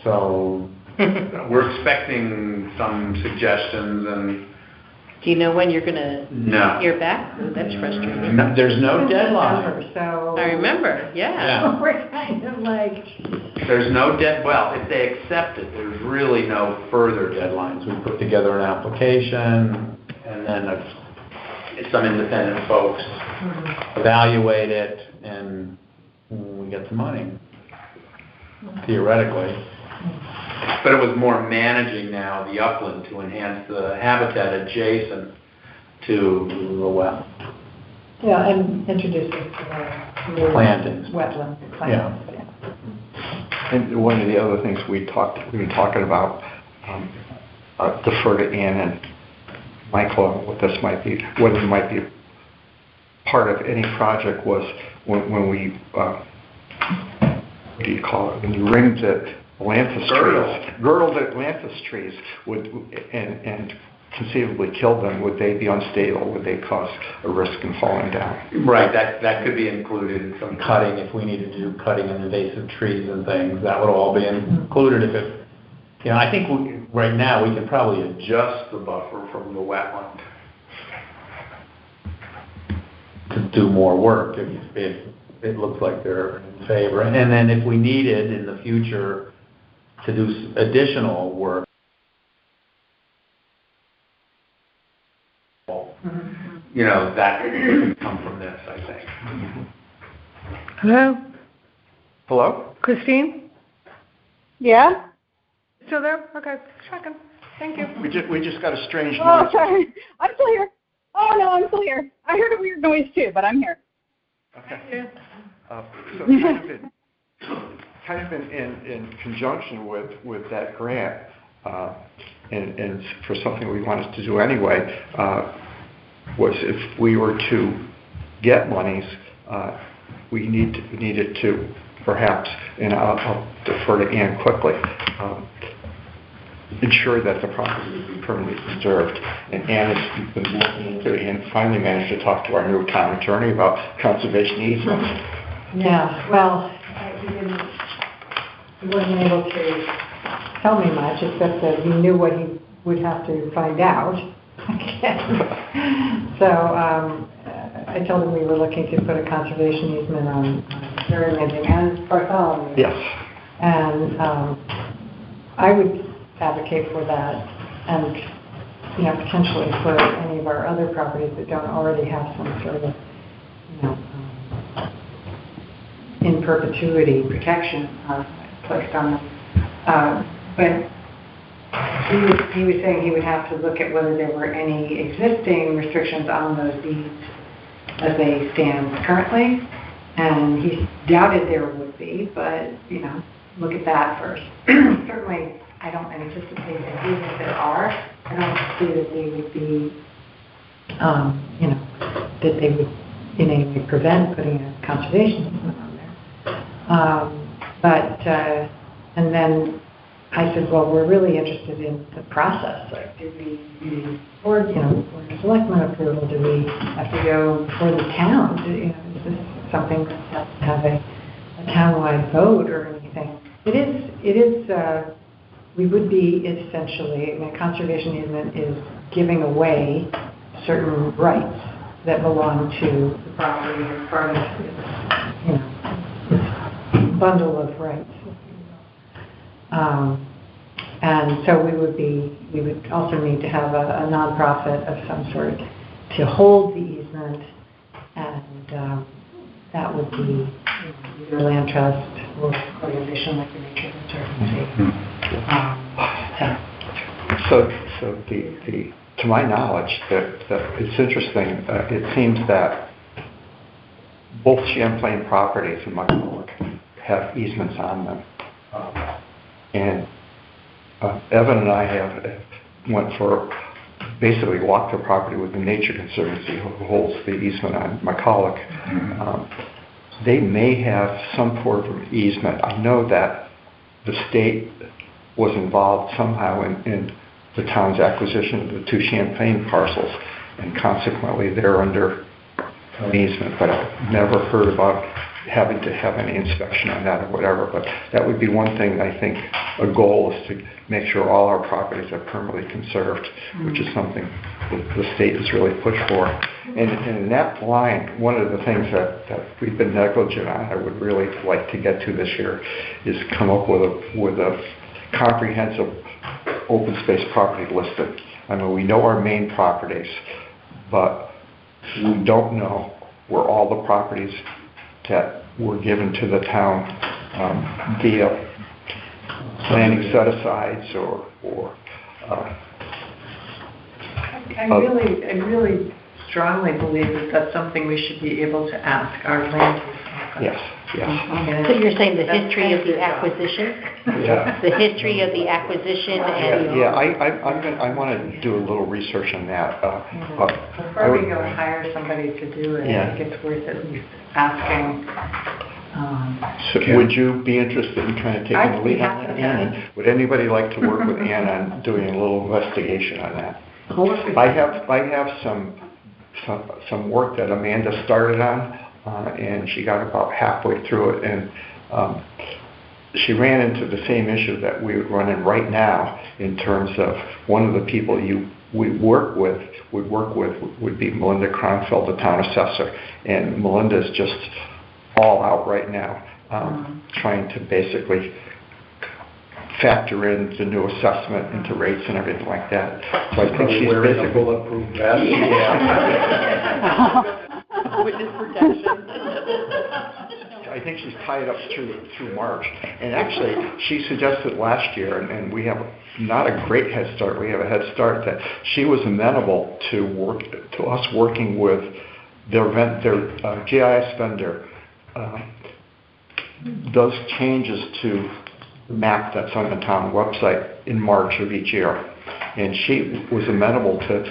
[SPEAKER 9] so we're expecting some suggestions, and
[SPEAKER 2] Do you know when you're going to
[SPEAKER 9] no.
[SPEAKER 2] hear back? Oh, that's frustrating.
[SPEAKER 9] No, there's no deadline.
[SPEAKER 6] So
[SPEAKER 2] I remember, yeah.
[SPEAKER 6] we're kind of like.
[SPEAKER 9] There's no well, if they accept it, there's really no further deadlines. We put together an application, and then some independent folks evaluate it, and we get the money, theoretically. But it was more managing now the upland to enhance the habitat adjacent to the well.
[SPEAKER 6] Yeah, and introducing new
[SPEAKER 9] Plantings.
[SPEAKER 6] wetland plants. Yeah.
[SPEAKER 1] And one of the other things we've been talking about, defer to Ann and Michael, what this might be, whether it might be part of any project was when we, what do you call it, when you ringed the Atlantis trees, girdled Atlantis trees, and conceivably killed them, would they be unstable? Would they cause a risk in falling down?
[SPEAKER 9] Right, that could be included in some cutting, if we needed to do cutting in invasive trees and things, that would all be included if it, I think right now we can probably adjust the buffer from the wetland. to do more work if it looks like they're in favor. And then if we needed in the future to do additional work, that could come from this, I think.
[SPEAKER 4] Hello?
[SPEAKER 1] Hello?
[SPEAKER 4] Christine?
[SPEAKER 5] Yeah?
[SPEAKER 4] Still there? Okay, checking. Thank you.
[SPEAKER 1] We just got a strange
[SPEAKER 5] Oh,
[SPEAKER 1] noise.
[SPEAKER 5] sorry. I'm still here. Oh, no, I'm still here. I heard a weird noise too, but I'm here.
[SPEAKER 1] Okay. So kind of in conjunction with that grant, and for something we wanted to do anyway, was if we were to get monies, we needed to perhaps, and I'll defer to Ann quickly, ensure that the property would be permanently preserved. And Ann has been looking into it and finally managed to talk to our new town attorney about conservation easements.
[SPEAKER 6] Yeah, well, he wasn't able to tell me much, except that he knew what he would have to find out. So I told him we were looking to put a conservation easement on Mary Landing and Bartholomew.
[SPEAKER 1] Yes.
[SPEAKER 6] And I would advocate for that, and potentially for any of our other properties that don't already have some sort of in perpetuity protection placed on them. But he was saying he would have to look at whether there were any existing restrictions on those deeds as they stand currently, and he doubted there would be, but look at that first. Certainly, I don't anticipate that even if there are, I don't see that they would be, that they would in any way prevent putting a conservation easement on there. And then I said, well, we're really interested in the process. Like, did we, or Board of Selectmen approval? Do we have to go for the town? Is this something that has to have a townwide vote or anything? It is. We would be essentially, a conservation easement is giving away certain rights that belong to the property as part of this bundle of rights. And so we would also need to have a nonprofit of some sort to hold the easement, and that would be either land trust or organization like the Nature Conservancy.
[SPEAKER 1] So to my knowledge, that it's interesting. It seems that both Champlain properties and McCulloch have easements on them, and Evan and I basically walked the property with the Nature Conservancy, who holds the easement on McCulloch. They may have some sort of easement. I know that the state was involved somehow in the town's acquisition of the two Champlain parcels, and consequently they're under an easement, but I've never heard about having to have any inspection on that or whatever. But that would be one thing. I think a goal is to make sure all our properties are permanently conserved, which is something that the state has really pushed for. And in that line, one of the things that we've been negligent on, I would really like to get to this year, is come up with a comprehensive open space property listed. I mean, we know our main properties, but we don't know where all the properties that were given to the town via planning set-asides or
[SPEAKER 6] I really strongly believe that that's something we should be able to ask our land use.
[SPEAKER 1] Yes.
[SPEAKER 2] So you're saying the history of the acquisition?
[SPEAKER 1] Yeah.
[SPEAKER 2] The history of the acquisition and...
[SPEAKER 1] Yeah, I want to do a little research on that.
[SPEAKER 6] Before we go and hire somebody to do it, I think it's worth at least asking.
[SPEAKER 1] So would you be interested in kind of taking the lead on that, Ann? Would anybody like to work with Ann on doing a little investigation on that? I have some work that Amanda started on, and she got about halfway through it, and she ran into the same issue that we would run in right now in terms of one of the people we work with would work with would be Melinda Kronfeld, the town assessor. And Melinda's just all out right now, trying to basically factor in the new assessment into rates and everything like that. So I think she's
[SPEAKER 9] wearing a
[SPEAKER 1] basically
[SPEAKER 9] bulletproof vest.
[SPEAKER 7] Witness protection.
[SPEAKER 1] I think she's tied up through March. And actually, she suggested last year, and we have not a great head start, we have a head start, that she was amenable to us working with their GIS vendor does changes to the map that's on the town website in March of each year. And she was amenable to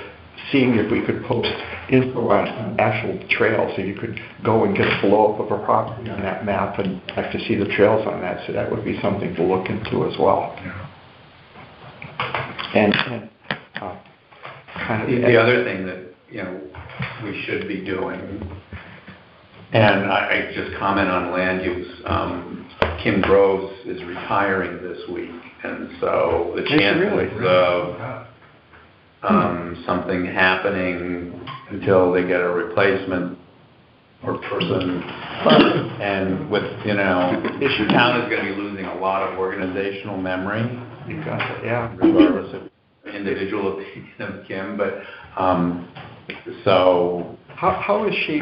[SPEAKER 1] seeing if we could post info on actual trails, so you could go and get a blow-up of a property on that map and have to see the trails on that. So that would be something to look into as well. And kind of
[SPEAKER 9] The other thing that, we should be doing, and I just comment on land use, Kim Groves is retiring this week, and so the chances of something happening until they get a replacement or person, and with, the town is going to be losing a lot of organizational memory, regardless of individual opinion of Kim, but so...
[SPEAKER 1] How is she,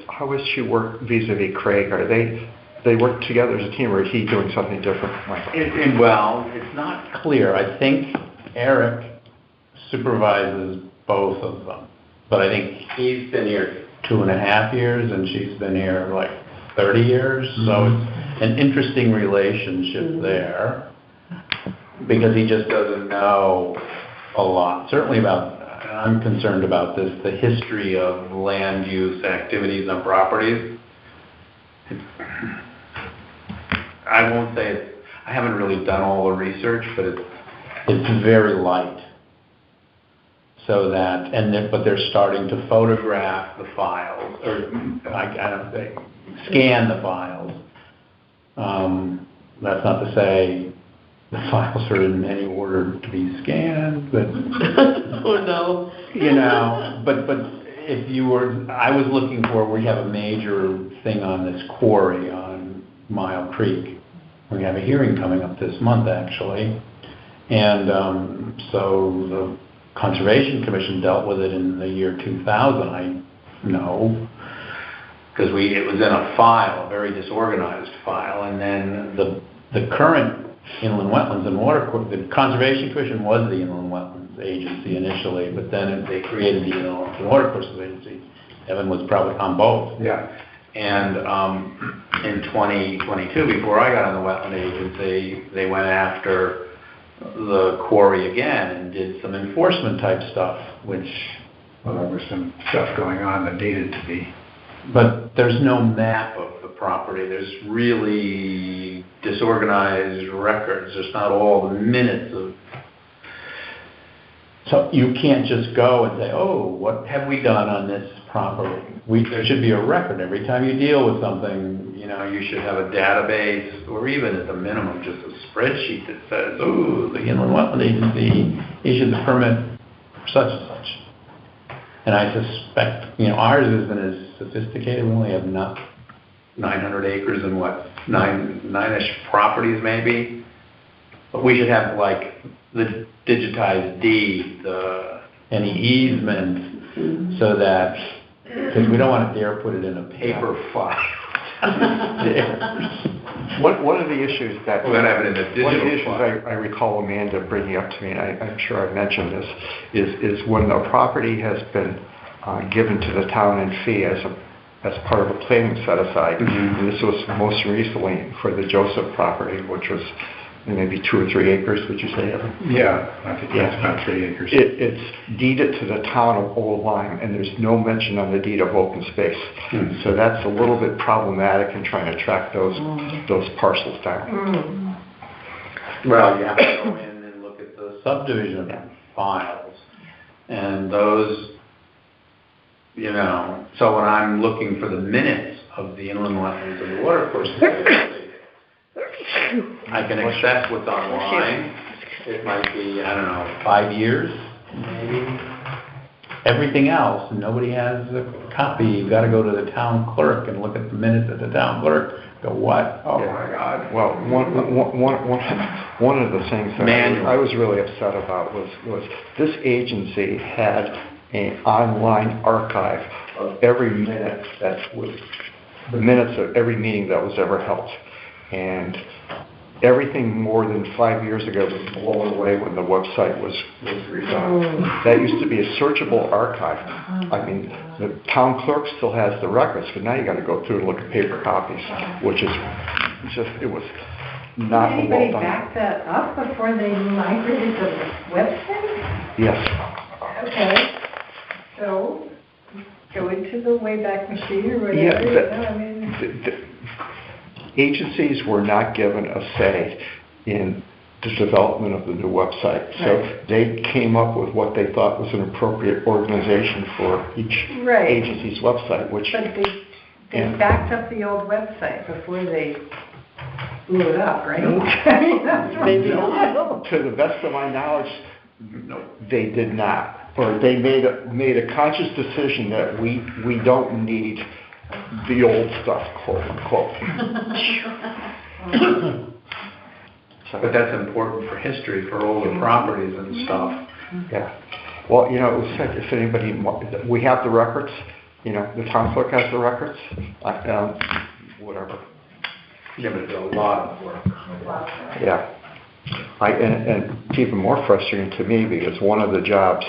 [SPEAKER 1] how is she work vis-a-vis Craig? Are they work together as a team, or is he doing something different, Michael?
[SPEAKER 9] Well, it's not clear. I think Eric supervises both of them, but I think he's been here 2.5 years and she's been here like 30 years, so it's an interesting relationship there, because he just doesn't know a lot, certainly about, I'm concerned about this, the history of land use activities on properties. I won't say I haven't really done all the research, but it's very light. So that, but they're starting to photograph the files, or I don't think, scan the files. That's not to say the files are in any order to be scanned, but
[SPEAKER 7] Oh no.
[SPEAKER 9] but if you were, I was looking for, we have a major thing on this quarry on Mile Creek. We have a hearing coming up this month, actually, and so the Conservation Commission dealt with it in the year 2000. I know, because it was in a file, a very disorganized file, and then the current Inland Wetlands and Water Course, the Conservation Commission was the Inland Wetlands Agency initially, but then they created the Inland Water Courses Agency. Evan was probably on both.
[SPEAKER 8] Yeah.
[SPEAKER 9] And in 2022, before I got on the Wetland Agency, they went after the quarry again and did some enforcement type stuff, which...
[SPEAKER 8] Well, there was some stuff going on that needed to be...
[SPEAKER 9] But there's no map of the property. There's really disorganized records. There's not all the minutes of... So you can't just go and say, oh, what have we done on this property? There should be a record. Every time you deal with something, you should have a database, or even at the minimum, just a spreadsheet that says, oh, the Inland Wetland Agency issued the permit for such and such. And I suspect, ours isn't as sophisticated. We only have 900 acres and nine-ish properties maybe. But we should have like the digitized deed, any easements, so that, because we don't want to dare put it in a paper file.
[SPEAKER 1] One of the issues that
[SPEAKER 9] We're going to have it in a digital
[SPEAKER 1] one of the issues
[SPEAKER 9] file.
[SPEAKER 1] I recall Amanda bringing up to me, and I'm sure I've mentioned this, is when a property has been given to the town in fee as part of a planning set aside. And this was most recently for the Joseph property, which was maybe 2 or 3 acres, would you say, Evan?
[SPEAKER 8] Yeah, I think that's about 3 acres.
[SPEAKER 1] It's deeded to the town of Old Lyme, and there's no mention on the deed of open space. So that's a little bit problematic in trying to track those parcels down.
[SPEAKER 9] Well, you have to go in and look at the subdivision files, and those, so when I'm looking for the minutes of the Inland Wetlands and the Water Courses, I can access what's online. It might be, 5 years, maybe. everything else, nobody has a copy. You've got to go to the town clerk and look at the minutes at the town clerk. Go, what? Oh, my God.
[SPEAKER 1] Well, one of the things that I was really upset about was this agency had an online archive of every minute the minutes of every meeting that was ever held. And everything more than 5 years ago was blown away when the website was redone. That used to be a searchable archive. I mean, the town clerk still has the records, but now you got to go through and look at paper copies, which is just, it was not well done.
[SPEAKER 6] Anybody back that up before they migrated the website?
[SPEAKER 1] Yes.
[SPEAKER 6] Okay, so go into the Wayback Machine or whatever,
[SPEAKER 1] Yeah,
[SPEAKER 6] you know, I mean.
[SPEAKER 1] The agencies were not given a say in the development of the new website. So they came up with what they thought was an appropriate organization for each agency's website, which...
[SPEAKER 6] But they backed up the old website before they blew it up, right?
[SPEAKER 1] To the best of my knowledge, no, they did not. Or they made a conscious decision that we don't need the old stuff, quote unquote.
[SPEAKER 9] But that's important for history, for older properties and stuff.
[SPEAKER 1] Yeah. Well, you know, it was said, if anybody, we have the records, you know, the town clerk has the records, whatever.
[SPEAKER 9] Yeah, but it's a lot of work.
[SPEAKER 1] Yeah. And it's even more frustrating to me because one of the jobs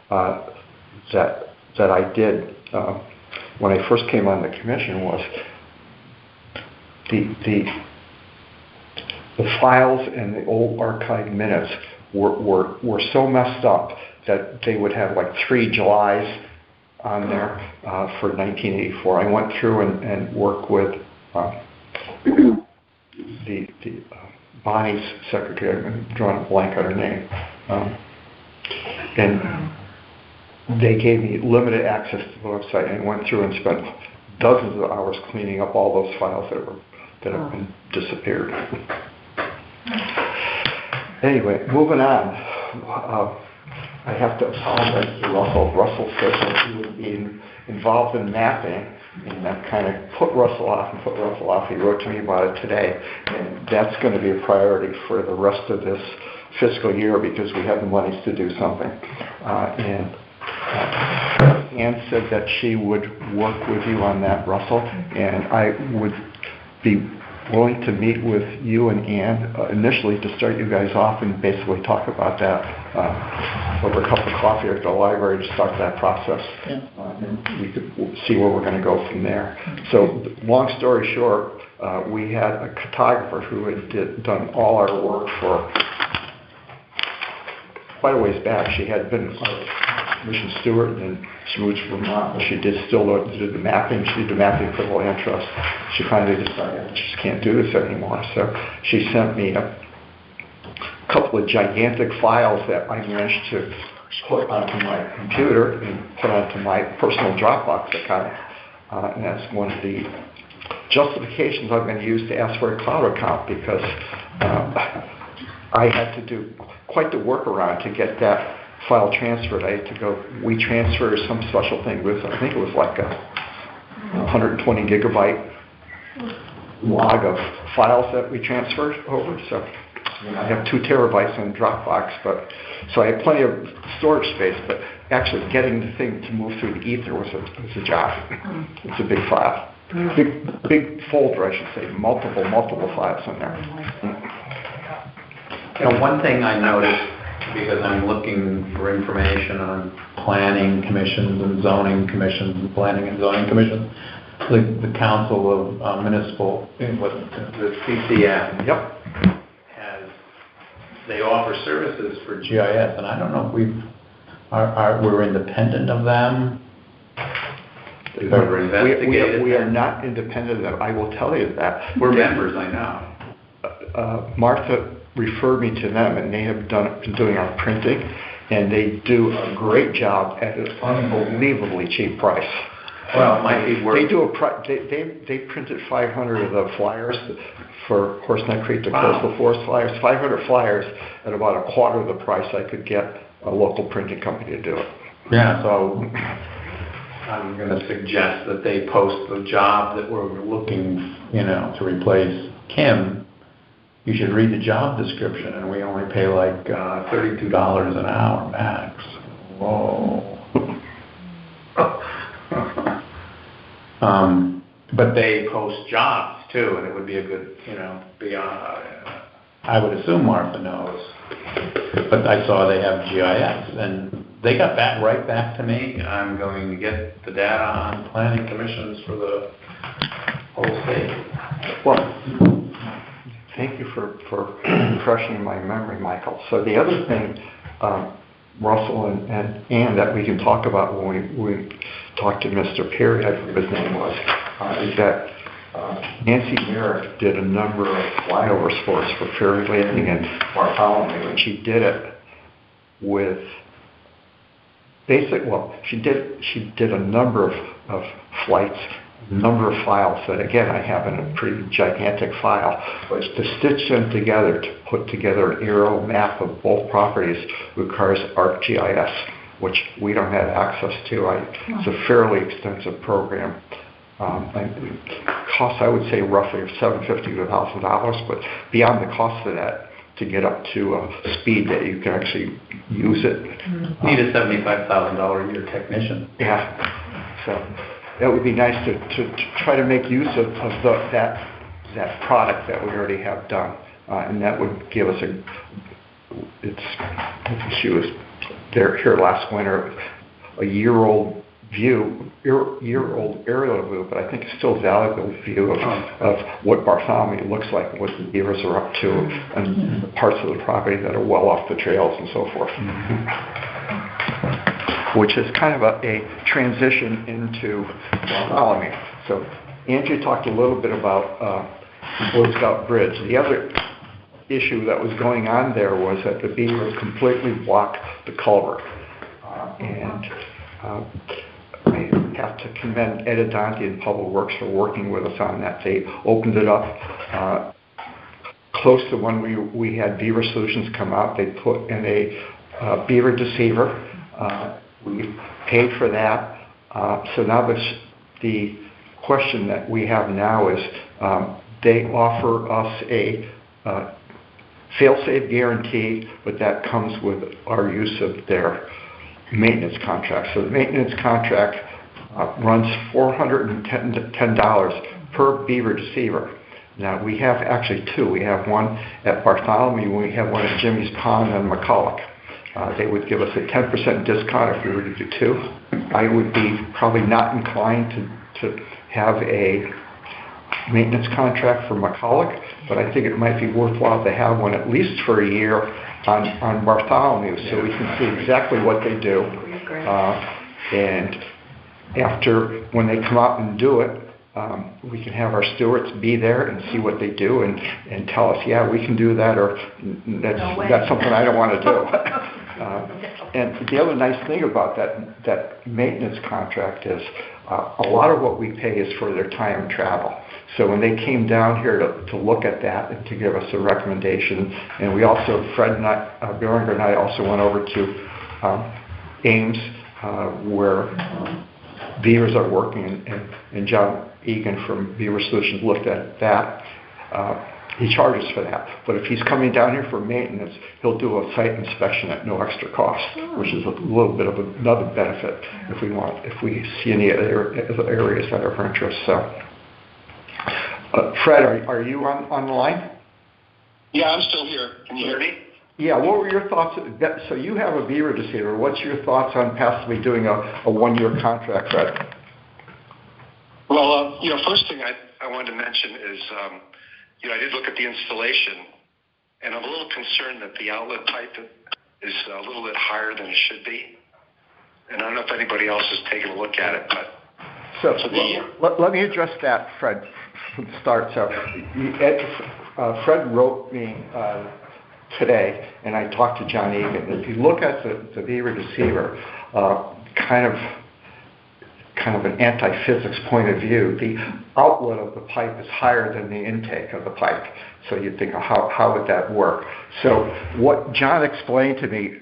[SPEAKER 1] that I did when I first came on the commission was the files and the old archived minutes were so messed up that they would have like 3 Julys on there for 1984. I went through and worked with the Bonnie's secretary. I'm drawing a blank on her name. And they gave me limited access to the website, and went through and spent dozens of hours cleaning up all those files that have been disappeared. Anyway, moving on. I have to apologize to Russell. Russell said that he would be involved in mapping, and that kind of put Russell off. He wrote to me about it today, and that's going to be a priority for the rest of this fiscal year because we have the monies to do something. Ann said that she would work with you on that, Russell, and I would be willing to meet with you and Ann initially to start you guys off and basically talk about that over a cup of coffee at the library to start that process. And we could see where we're going to go from there. So long story short, we had a cartographer who had done all our work for quite a ways back. She had been our commission steward, and then she moved to Vermont. She did the mapping. She did the mapping for the land trust. She finally decided she just can't do this anymore. So she sent me a couple of gigantic files that I managed to put onto my computer and put onto my personal Dropbox account. And that's one of the justifications I'm going to use to ask for a cloud account, because I had to do quite the workaround to get that file transferred. I had to go WeTransfer or some special thing. I think it was like a 120 gigabyte log of files that we transferred over. So I have 2 terabytes on Dropbox, so I have plenty of storage space, but actually getting the thing to move through the ether was a job. It's a big file. Big folder, I should say, multiple files in there.
[SPEAKER 9] You know, one thing I noticed, because I'm looking for information on planning commissions and zoning commissions and planning and zoning commissions, the Council of Municipal, the CCM, they offer services for GIS, and I don't know if we're independent of them. We've ever investigated.
[SPEAKER 1] We are not independent of them. I will tell you that.
[SPEAKER 9] We're members, I know.
[SPEAKER 1] Martha referred me to them, and they have been doing our printing, and they do a great job at an unbelievably cheap price.
[SPEAKER 9] Well, it might be worth.
[SPEAKER 1] They printed 500 of the flyers for Horseneck Creek, the Coastal Forest flyers. 500 flyers at about a quarter of the price I could get a local printing company to do it.
[SPEAKER 9] Yeah, so I'm going to suggest that they post the job that we're looking, to replace Kim. You should read the job description, and we only pay like $32 an hour max. Whoa. But they post jobs too, and it would be a good, I would assume Martha knows. But I saw they have GIS, and they got right back to me. I'm going to get the data on planning commissions for the whole state.
[SPEAKER 1] Well, thank you for refreshing my memory, Michael. So the other thing, Russell and Ann, that we can talk about when we talked to Mr. Perry, I forget his name was, is that Nancy Merrick did a number of flyover sports for Ferry Landing and Bartholomew, and she did it with she did a number of flights, number of files that, again, I have in a pretty gigantic file, but to stitch them together, to put together an aerial map of both properties requires ArcGIS, which we don't have access to. It's a fairly extensive program. Costs, I would say, roughly $750 to $1,000, but beyond the cost of that, to get up to a speed that you can actually use it.
[SPEAKER 9] Need a $75,000 a year technician.
[SPEAKER 1] Yeah. So it would be nice to try to make use of that product that we already have done, and that would give us she was there here last winter, a year-old aerial view, but I think it's still a valuable view of what Bartholomew looks like and what the beavers are up to, and the parts of the property that are well off the trails and so forth. Which is kind of a transition into Bartholomew. So Andrew talked a little bit about Boy Scout Bridge. The other issue that was going on there was that the beavers completely blocked the culvert. I have to commend Ed Adonti and Public Works for working with us on that. They opened it up close to when we had Beaver Solutions come out. They put in a beaver deceiver. We paid for that. So now the question that we have now is they offer us a fail-safe guarantee, but that comes with our use of their maintenance contract. So the maintenance contract runs $410 per beaver deceiver. Now we have actually two. We have one at Bartholomew and we have one at Jimmy's Pond and McCulloch. They would give us a 10% discount if we were to do two. I would be probably not inclined to have a maintenance contract for McCulloch, but I think it might be worthwhile to have one at least for a year on Bartholomew, so we can see exactly what they do. And after, when they come out and do it, we can have our stewards be there and see what they do and tell us, yeah, we can do that, or that's something I don't want to do. And the other nice thing about that maintenance contract is a lot of what we pay is for their time and travel. So when they came down here to look at that and to give us a recommendation, and we also, Fred and I, Bjorn and I also went over to Ames, where beavers are working, and John Egan from Beaver Solutions looked at that. He charges for that, but if he's coming down here for maintenance, he'll do a site inspection at no extra cost, which is a little bit of another benefit if we see any other areas that are of interest. So, Fred, are you on the line?
[SPEAKER 12] Yeah, I'm still here. Can you hear me?
[SPEAKER 1] Yeah. What were your thoughts? So you have a beaver deceiver. What's your thoughts on possibly doing a one-year contract, Fred?
[SPEAKER 12] Well, first thing I wanted to mention is, I did look at the installation, and I'm a little concerned that the outlet pipe is a little bit higher than it should be. And I don't know if anybody else has taken a look at it, but...
[SPEAKER 1] Let me address that, Fred, from the start. So Fred wrote me today, and I talked to John Egan. If you look at the beaver deceiver, kind of an anti-physics point of view, the outlet of the pipe is higher than the intake of the pipe. So you think, how would that work? So what John explained to me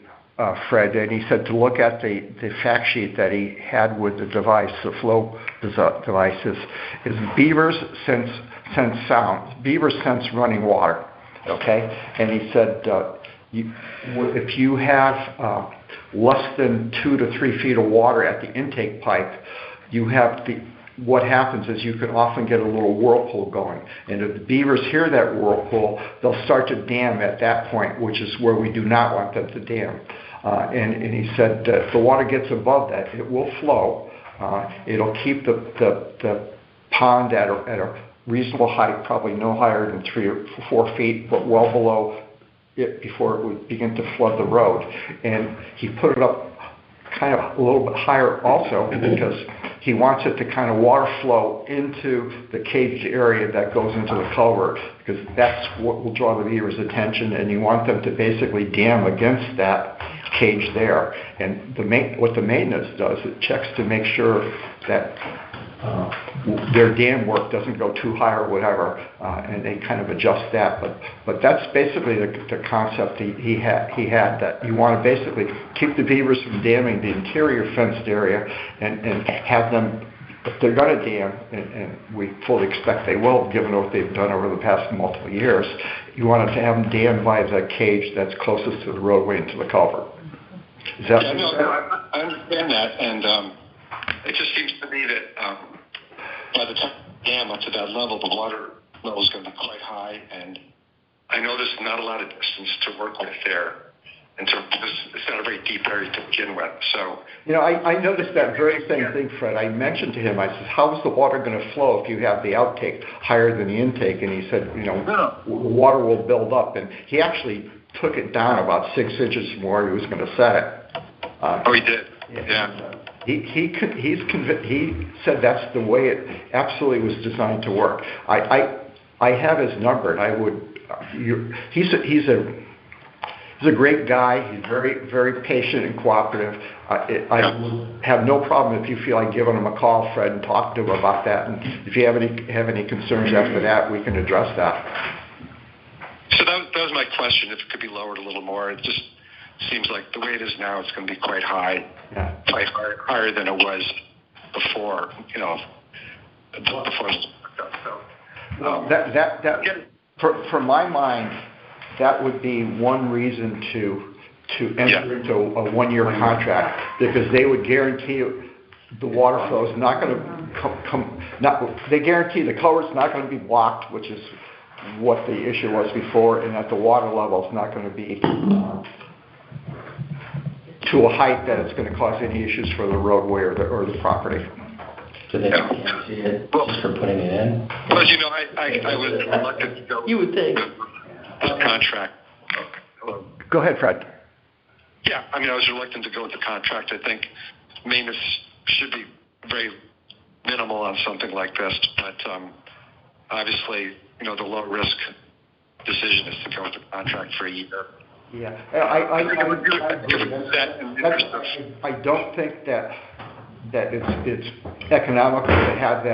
[SPEAKER 1] Fred, and he said to look at the fact sheet that he had with the device, the flow devices, is beavers sense sound. Beavers sense running water, okay? And he said if you have less than 2 to 3 feet of water at the intake pipe, you have what happens is you can often get a little whirlpool going. And if the beavers hear that whirlpool, they'll start to dam at that point, which is where we do not want them to dam. And he said if the water gets above that, it will flow. It'll keep the pond at a reasonable height, probably no higher than 3 or 4 feet, but well below it before it would begin to flood the road. And he put it up kind of a little bit higher also because he wants it to kind of water flow into the caged area that goes into the culvert, because that's what will draw the beaver's attention, and you want them to basically dam against that cage there. And what the maintenance does, it checks to make sure that their dam work doesn't go too high or whatever, and they kind of adjust that. But that's basically the concept he had, that you want to basically keep the beavers from damming the interior fenced area and have them, if they're going to dam, and we fully expect they will, given what they've done over the past multiple years, you want to have them dammed by the cage that's closest to the roadway and to the culvert. Is that
[SPEAKER 12] yeah, no, I understand that, and it just seems to me that by the time you dam up to that level, the water level is going to be quite high, and I know there's not a lot of distance to work with there. And so it's not a very deep area to begin with. So,
[SPEAKER 1] I noticed that very same thing, Fred. I mentioned to him, I said, how is the water going to flow if you have the outtake higher than the intake? And he said, the water will build up. And he actually took it down about 6 inches from where he was going to set it.
[SPEAKER 12] He did. Yeah.
[SPEAKER 1] He said that's the way it absolutely was designed to work. I have his number, and he's a great guy. He's very, very patient and cooperative. I would have no problem if you feel like giving him a call, Fred, and talk to him about that. And if you have any concerns after that, we can address that.
[SPEAKER 12] So that was my question. If it could be lowered a little more, it just seems like the way it is now, it's going to be quite high, quite higher than it was before.
[SPEAKER 1] For my mind, that would be one reason to enter into a 1-year contract, because they would guarantee the water flow is not going to they guarantee the culvert's not going to be blocked, which is what the issue was before, and that the water level is not going to be to a height that it's going to cause any issues for the roadway or the property.
[SPEAKER 3] So they guarantee it just for putting it in?
[SPEAKER 12] Well, I was reluctant to go.
[SPEAKER 7] You would think.
[SPEAKER 12] The contract.
[SPEAKER 1] Go ahead, Fred.
[SPEAKER 12] Yeah, I was reluctant to go with the contract. I think maintenance should be very minimal on something like this, but obviously, the low risk decision is to go with the contract for a year.
[SPEAKER 1] Yeah, I don't think that it's economical to have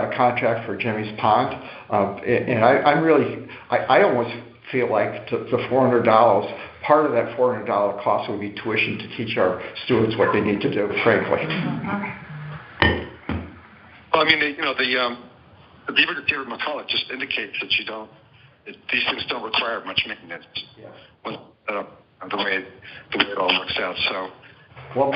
[SPEAKER 1] a contract for Jimmy's Pond, and I almost feel like the $400, part of that $400 cost would be tuition to teach our students what they need to do, frankly.
[SPEAKER 12] Well, the Beaver to Beaver McCulloch just indicates that these things don't require much maintenance. The way it all works out. So,
[SPEAKER 1] well,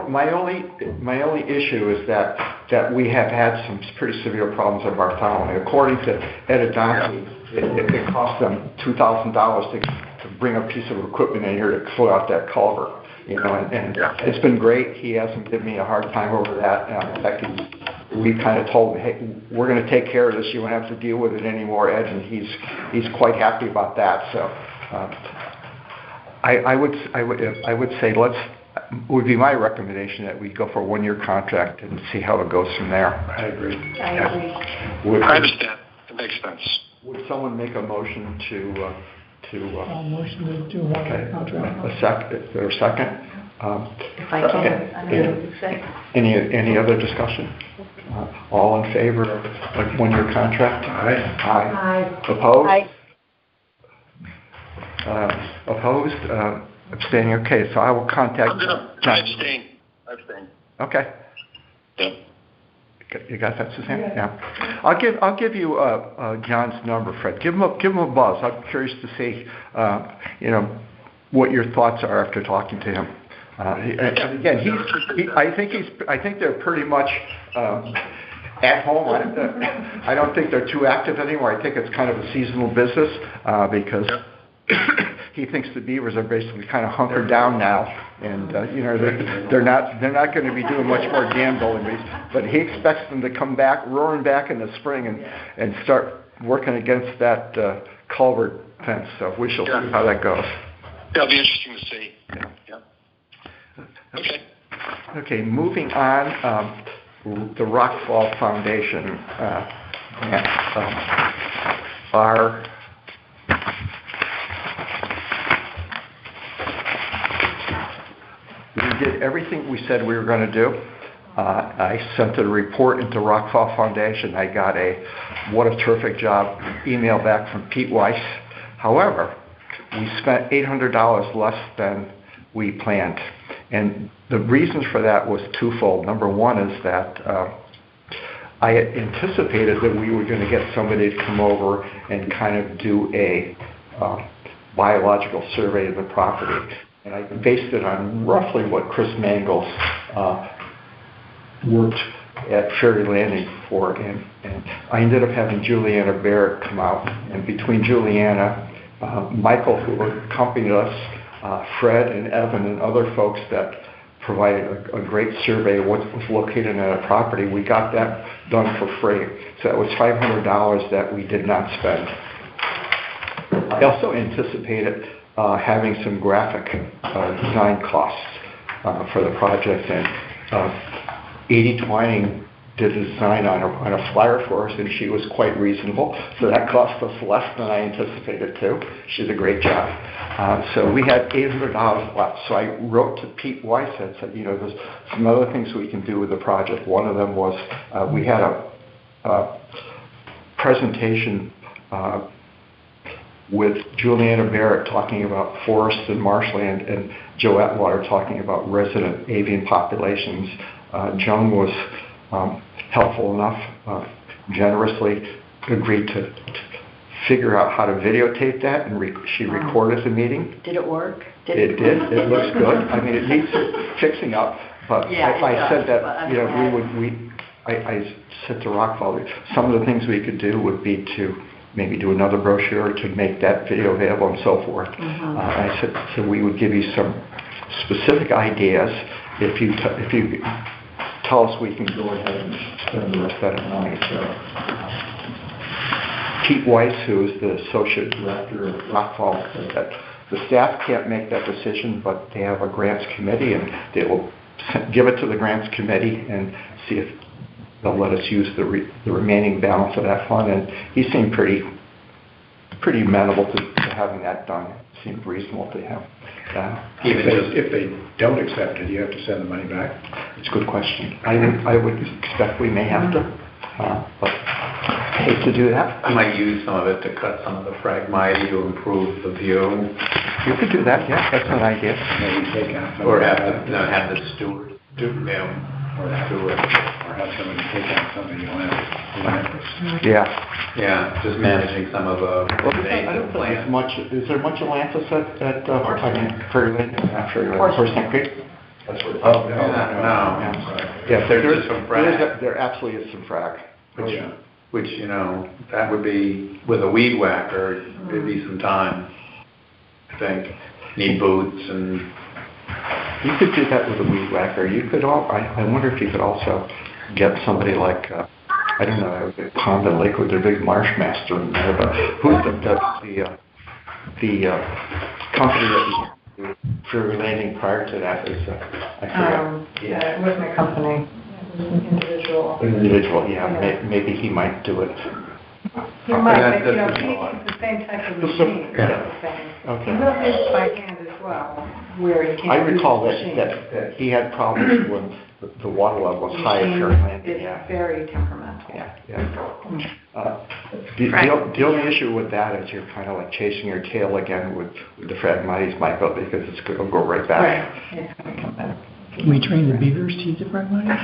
[SPEAKER 1] my only issue is that we have had some pretty severe problems at Bartholomew. According to Ed Adonke, it cost them $2,000 to bring a piece of equipment in here to fill out that culvert. And it's been great. He hasn't given me a hard time over that. In fact, we kind of told him, hey, we're going to take care of this. You won't have to deal with it anymore, Ed. And he's quite happy about that. So I would say would be my recommendation that we go for a 1-year contract and see how it goes from there.
[SPEAKER 8] I agree.
[SPEAKER 12] I understand. It makes sense.
[SPEAKER 1] Would someone make a motion to
[SPEAKER 11] motion to do a 1-year contract?
[SPEAKER 1] Is there a second?
[SPEAKER 2] If I can,
[SPEAKER 1] Any other discussion? All in favor of a 1-year contract? Aye. Opposed?
[SPEAKER 2] Aye.
[SPEAKER 1] Opposed? Abstaining, okay, so I will contact
[SPEAKER 12] I'm gonna
[SPEAKER 1] John.
[SPEAKER 12] abstain.
[SPEAKER 1] Okay.
[SPEAKER 12] Yeah.
[SPEAKER 1] You got that, Suzanne? Yeah. I'll give you John's number, Fred. Give him a buzz. I'm curious to see, what your thoughts are after talking to him. And again, I think they're pretty much at home. I don't think they're too active anymore. I think it's kind of a seasonal business because he thinks the Beavers are basically kind of hunkered down now, and they're not going to be doing much more gambling. But he expects them to come back, roaring back in the spring, and start working against that culvert fence. So we shall see how that goes.
[SPEAKER 12] That'll be interesting to see. Yeah. Okay.
[SPEAKER 1] Okay, moving on, the Rockfall Foundation. We did everything we said we were going to do. I sent a report into Rockfall Foundation. I got what a terrific job email back from Pete Weiss. However, we spent $800 less than we planned. And the reasons for that was twofold. Number one is that I had anticipated that we were going to get somebody to come over and kind of do a biological survey of the property. And I based it on roughly what Chris Mangles worked at Ferry Landing for. And I ended up having Juliana Barrett come out. And between Juliana, Michael, who accompanied us, Fred and Evan and other folks that provided a great survey of what was located in a property, we got that done for free. So that was $500 that we did not spend. I also anticipated having some graphic design costs for the project, and Edie Twining did a design on a flyer for us, and she was quite reasonable. So that cost us less than I anticipated too. She did a great job. So we had $800 left. So I wrote to Pete Weiss and said, there's some other things we can do with the project. One of them was we had a presentation with Juliana Barrett talking about forests and marshland, and Joe Atwater talking about resident avian populations. Joan was helpful enough, generously agreed to figure out how to videotape that, and she recorded the meeting.
[SPEAKER 7] Did it work?
[SPEAKER 1] It did. It looks good. I mean, it needs fixing up, but I said that I said to Rockfall, some of the things we could do would be to maybe do another brochure to make that video available and so forth. I said, so we would give you some specific ideas if you tell us we can go ahead and spend the rest of that money. So, Pete Weiss, who is the associate director of Rockfall, said that the staff can't make that decision, but they have a grants committee, and they will give it to the grants committee and see if they'll let us use the remaining balance of that fund. And he seemed pretty amenable to having that done. It seemed reasonable to him.
[SPEAKER 8] If they don't accept it, you have to send the money back?
[SPEAKER 1] It's a good question. I would expect we may have to, but I hate to do that.
[SPEAKER 9] I might use some of it to cut some of the phragmite to improve the view.
[SPEAKER 1] You could do that, yeah, that's an idea.
[SPEAKER 8] Maybe take out
[SPEAKER 9] or have the steward do them.
[SPEAKER 8] Or have somebody take out some of the Atlantis.
[SPEAKER 1] Yeah,
[SPEAKER 9] just managing some of the invasive plants.
[SPEAKER 1] Is there much Atlantis at Ferry Landing? Not Ferry Landing, Horse Neck Creek?
[SPEAKER 8] That's what.
[SPEAKER 9] No.
[SPEAKER 1] Yeah,
[SPEAKER 9] there's some frag.
[SPEAKER 1] There absolutely is some frag.
[SPEAKER 9] Which that would be with a weed whacker. It'd be some time. I think need boots and.
[SPEAKER 1] You could do that with a weed whacker. You could. I wonder if you could also get somebody like I don't know, Pond and Lakewood, their big marsh master in there. But who's the company that was Ferry Landing prior to that? Is I forget.
[SPEAKER 6] It wasn't a company. It was an individual.
[SPEAKER 1] Yeah. Maybe he might do it.
[SPEAKER 6] He might, but it's the same type of machine.
[SPEAKER 1] Okay.
[SPEAKER 6] He will do it by hand as well, where he can't
[SPEAKER 1] I recall
[SPEAKER 6] use the machine.
[SPEAKER 1] that he had problems the water level is high at Ferry Landing,
[SPEAKER 6] It's
[SPEAKER 1] yeah.
[SPEAKER 6] very temperamental.
[SPEAKER 1] The only issue with that is you're kind of like chasing your tail again with the Phragmites, Michael, because it'll go right back.
[SPEAKER 6] Right, it's going to come back.
[SPEAKER 11] Can we train the beavers to eat the Phragmites?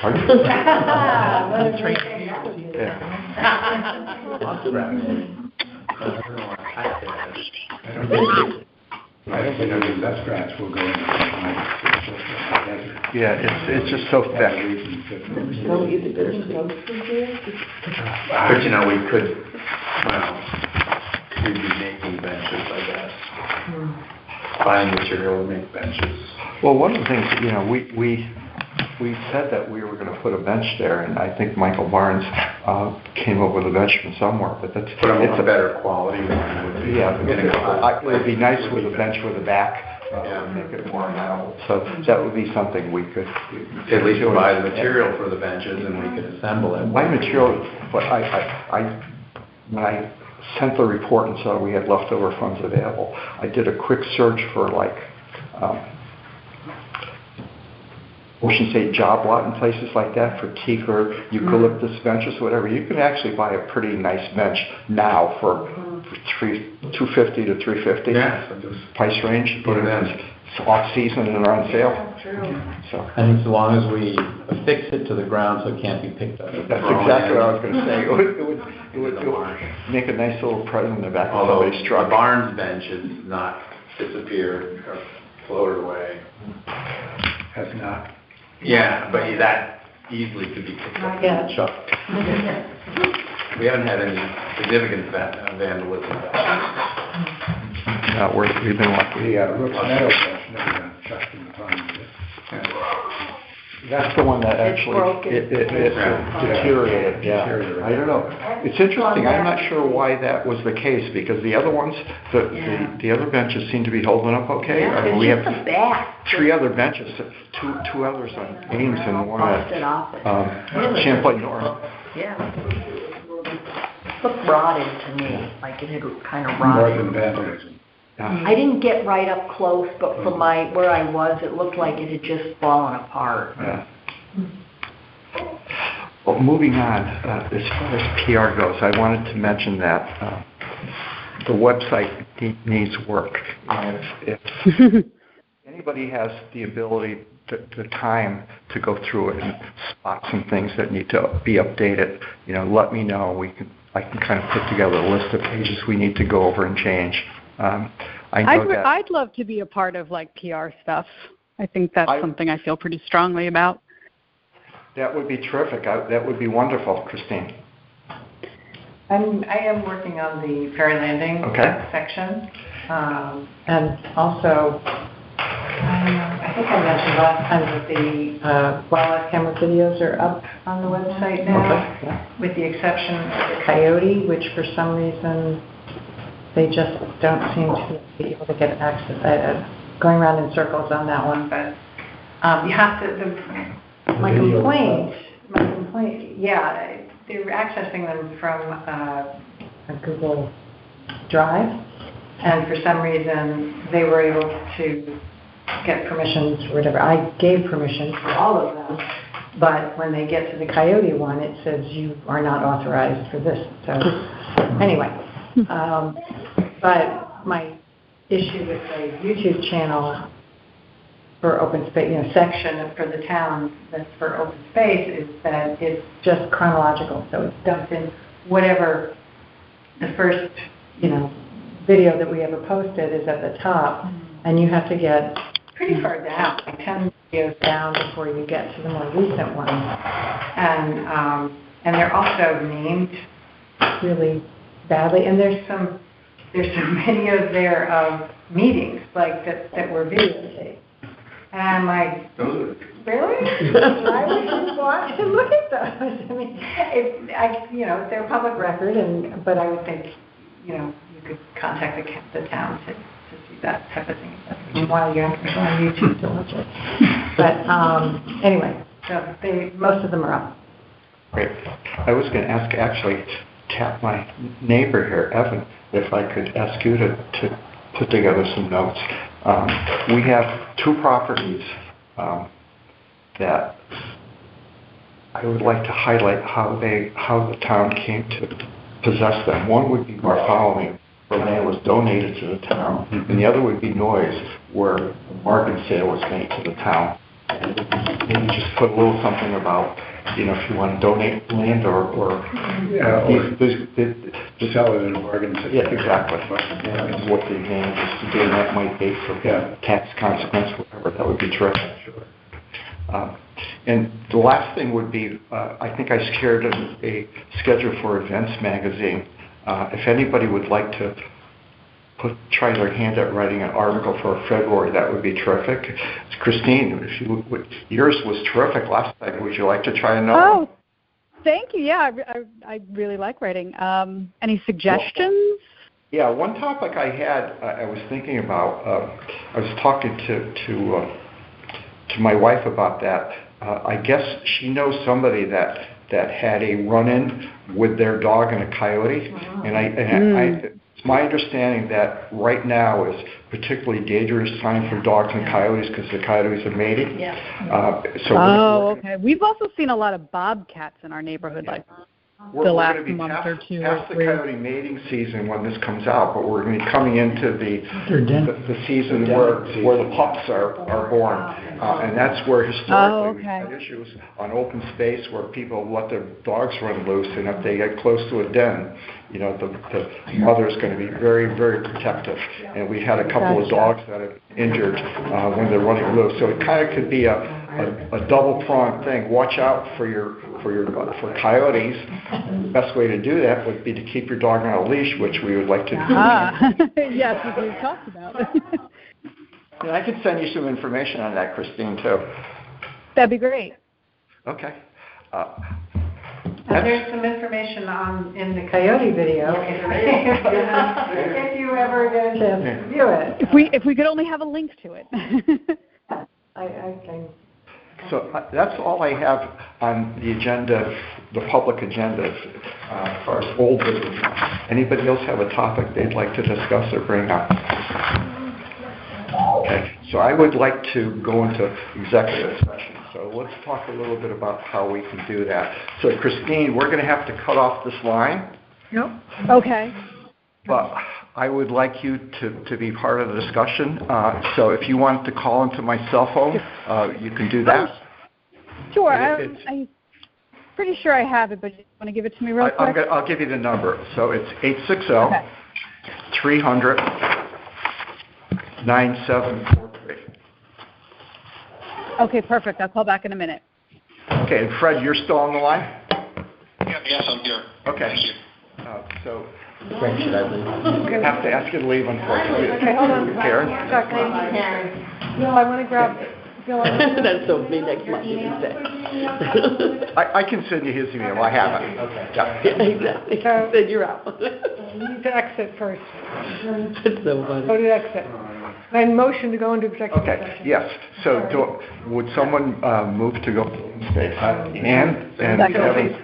[SPEAKER 1] Pardon?
[SPEAKER 8] I don't think the muskrats will go into the desert.
[SPEAKER 1] Yeah, it's just so thick.
[SPEAKER 9] But, we could, we'd be making benches, I guess. Buying material and make benches.
[SPEAKER 1] Well, one of the things, we said that we were going to put a bench there, and I think Michael Barnes came up with a bench from somewhere, but that's...
[SPEAKER 9] But it's a better quality one would be.
[SPEAKER 1] Yeah, it would be nice with a bench with a back, make it more manageable. So that would be something we could...
[SPEAKER 9] At least buy the material for the benches and we could assemble it.
[SPEAKER 1] My material, but when I sent the report and saw we had leftover funds available, I did a quick search for Ocean State job lot and places like that for teak or eucalyptus benches, whatever. You can actually buy a pretty nice bench now for $250 to $350.
[SPEAKER 9] Yeah, so just
[SPEAKER 1] price range.
[SPEAKER 9] put it in.
[SPEAKER 1] It's off season and they're on sale. So
[SPEAKER 9] And as long as we affix it to the ground so it can't be picked up.
[SPEAKER 1] that's exactly what I was going to say. It would make a nice little present in the back of
[SPEAKER 9] Although
[SPEAKER 1] somebody's
[SPEAKER 9] the
[SPEAKER 1] truck.
[SPEAKER 9] Barnes bench has not disappeared or floated away.
[SPEAKER 8] Has not.
[SPEAKER 9] Yeah, but that easily could be picked up and chucked. We haven't had any significant vandalism.
[SPEAKER 1] We've been lucky.
[SPEAKER 8] The Rooks Meadow bench never got chucked in the pond.
[SPEAKER 1] That's the one that actually it deteriorated. Yeah, I don't know. It's interesting. I'm not sure why that was the case because the other ones, the other benches seem to be holding up okay.
[SPEAKER 2] Yeah,
[SPEAKER 1] I mean, we have
[SPEAKER 2] it's just the back.
[SPEAKER 1] 3 other benches, two others on Ames and one at Champlain North.
[SPEAKER 13] Yeah. Looked rotted to me, like it had kind of
[SPEAKER 8] More
[SPEAKER 13] rotted.
[SPEAKER 8] than vandalism.
[SPEAKER 13] I didn't get right up close, but from where I was, it looked like it had just fallen apart.
[SPEAKER 1] Yeah. Well, moving on, as far as PR goes, I wanted to mention that the website needs work. And if anybody has the ability, the time to go through it and spot some things that need to be updated, let me know. I can kind of put together a list of pages we need to go over and change.
[SPEAKER 5] I'd love to be a part of PR stuff. I think that's something I feel pretty strongly about.
[SPEAKER 1] That would be terrific. That would be wonderful, Christine.
[SPEAKER 6] I am working on the Ferry Landing section, and also I think I mentioned last time that the wildlife camera videos are up on the website now, with the exception of the coyote, which for some reason they just don't seem to be able to get access. Going around in circles on that one, but you have to. My complaint, they're accessing them from a Google Drive, and for some reason they were able to get permissions or whatever. I gave permission for all of them, but when they get to the coyote one, it says you are not authorized for this. So anyway, but my issue with the YouTube channel for open space, section for the town that's for open space is that it's just chronological. So it's dumped in whatever the first, video that we ever posted is at the top, and you have to get pretty far down, like 10 videos down before you get to the more recent ones. And they're also named really badly, and there's some videos there of meetings like that were videotaped. And I'm like, really? Why would you want to look at those? I mean, they're public record, but I would think, you could contact the town to see that type of thing. While you're on YouTube to watch it. But anyway, so most of them are up.
[SPEAKER 1] Great. I was going to actually tap my neighbor here, Evan, if I could ask you to put together some notes. We have 2 properties that I would like to highlight how the town came to possess them. One would be Bartholomew, where land was donated to the town, and the other would be Noyes, where a bargain sale was made to the town. And maybe just put a little something about, if you want to donate land or
[SPEAKER 8] sell it in a bargain sale.
[SPEAKER 1] Yeah, exactly. And what the advantages to doing that might be for tax consequence, whatever, that would be terrific. And the last thing would be, I think I shared a schedule for Events magazine. If anybody would like to try their hand at writing an article for February, that would be terrific. Christine, yours was terrific last time. Would you like to try another?
[SPEAKER 5] Oh, thank you. Yeah, I really like writing. Any suggestions?
[SPEAKER 1] Yeah, one topic I had, I was thinking about, I was talking to my wife about that. I guess she knows somebody that had a run-in with their dog and a coyote, and it's my understanding that right now is particularly dangerous time for dogs and coyotes because the coyotes are mating.
[SPEAKER 5] Yeah. Okay. We've also seen a lot of bobcats in our neighborhood, the last month or two.
[SPEAKER 1] Past the coyote mating season when this comes out, but we're going to be coming into the season where the pups are born, and that's where historically we've had issues on open space where people let their dogs run loose, and if they get close to a den, the mother is going to be very, very protective. And we had a couple of dogs that are injured when they're running loose, so it kind of could be a double-pronged thing. Watch out for coyotes. The best way to do that would be to keep your dog on a leash, which we would like to do.
[SPEAKER 5] Yes, as we've talked about.
[SPEAKER 1] And I could send you some information on that, Christine, too.
[SPEAKER 5] That'd be great.
[SPEAKER 1] Okay.
[SPEAKER 6] There's some information in the coyote video, if you ever get a chance to view it.
[SPEAKER 5] If we could only have a link to it.
[SPEAKER 6] I can.
[SPEAKER 1] So that's all I have on the agenda, the public agenda, as far as old business. Anybody else have a topic they'd like to discuss or bring up? Okay, so I would like to go into executive session. So let's talk a little bit about how we can do that. So Christine, we're going to have to cut off this line.
[SPEAKER 4] Yep.
[SPEAKER 5] Okay.
[SPEAKER 1] But I would like you to be part of the discussion. So if you want to call into my cell phone, you can do that.
[SPEAKER 5] Sure. I'm pretty sure I have it, but you want to give it to me real quick?
[SPEAKER 1] I'll give you the number. So it's 860-300-9743.
[SPEAKER 5] Okay, perfect. I'll call back in a minute.
[SPEAKER 1] Okay, and Fred, you're still on the line?
[SPEAKER 12] Yes, I'm here.
[SPEAKER 1] Okay.
[SPEAKER 12] Thank you.
[SPEAKER 1] So
[SPEAKER 3] Frank, should I leave?
[SPEAKER 1] I have to ask you to leave, unfortunately.
[SPEAKER 4] Okay, hold on.
[SPEAKER 1] Karen?
[SPEAKER 4] Bill, I want to grab. Bill,
[SPEAKER 7] That's so me next month, you can say.
[SPEAKER 1] I can send you his email. I have it.
[SPEAKER 3] Okay.
[SPEAKER 1] Yeah.
[SPEAKER 7] Exactly. Then you're out.
[SPEAKER 4] you need to exit first.
[SPEAKER 7] That's so funny.
[SPEAKER 4] Go to exit. And motion to go into executive
[SPEAKER 1] Okay,
[SPEAKER 4] session.
[SPEAKER 1] yes. So would someone move to go to space? And Kevin?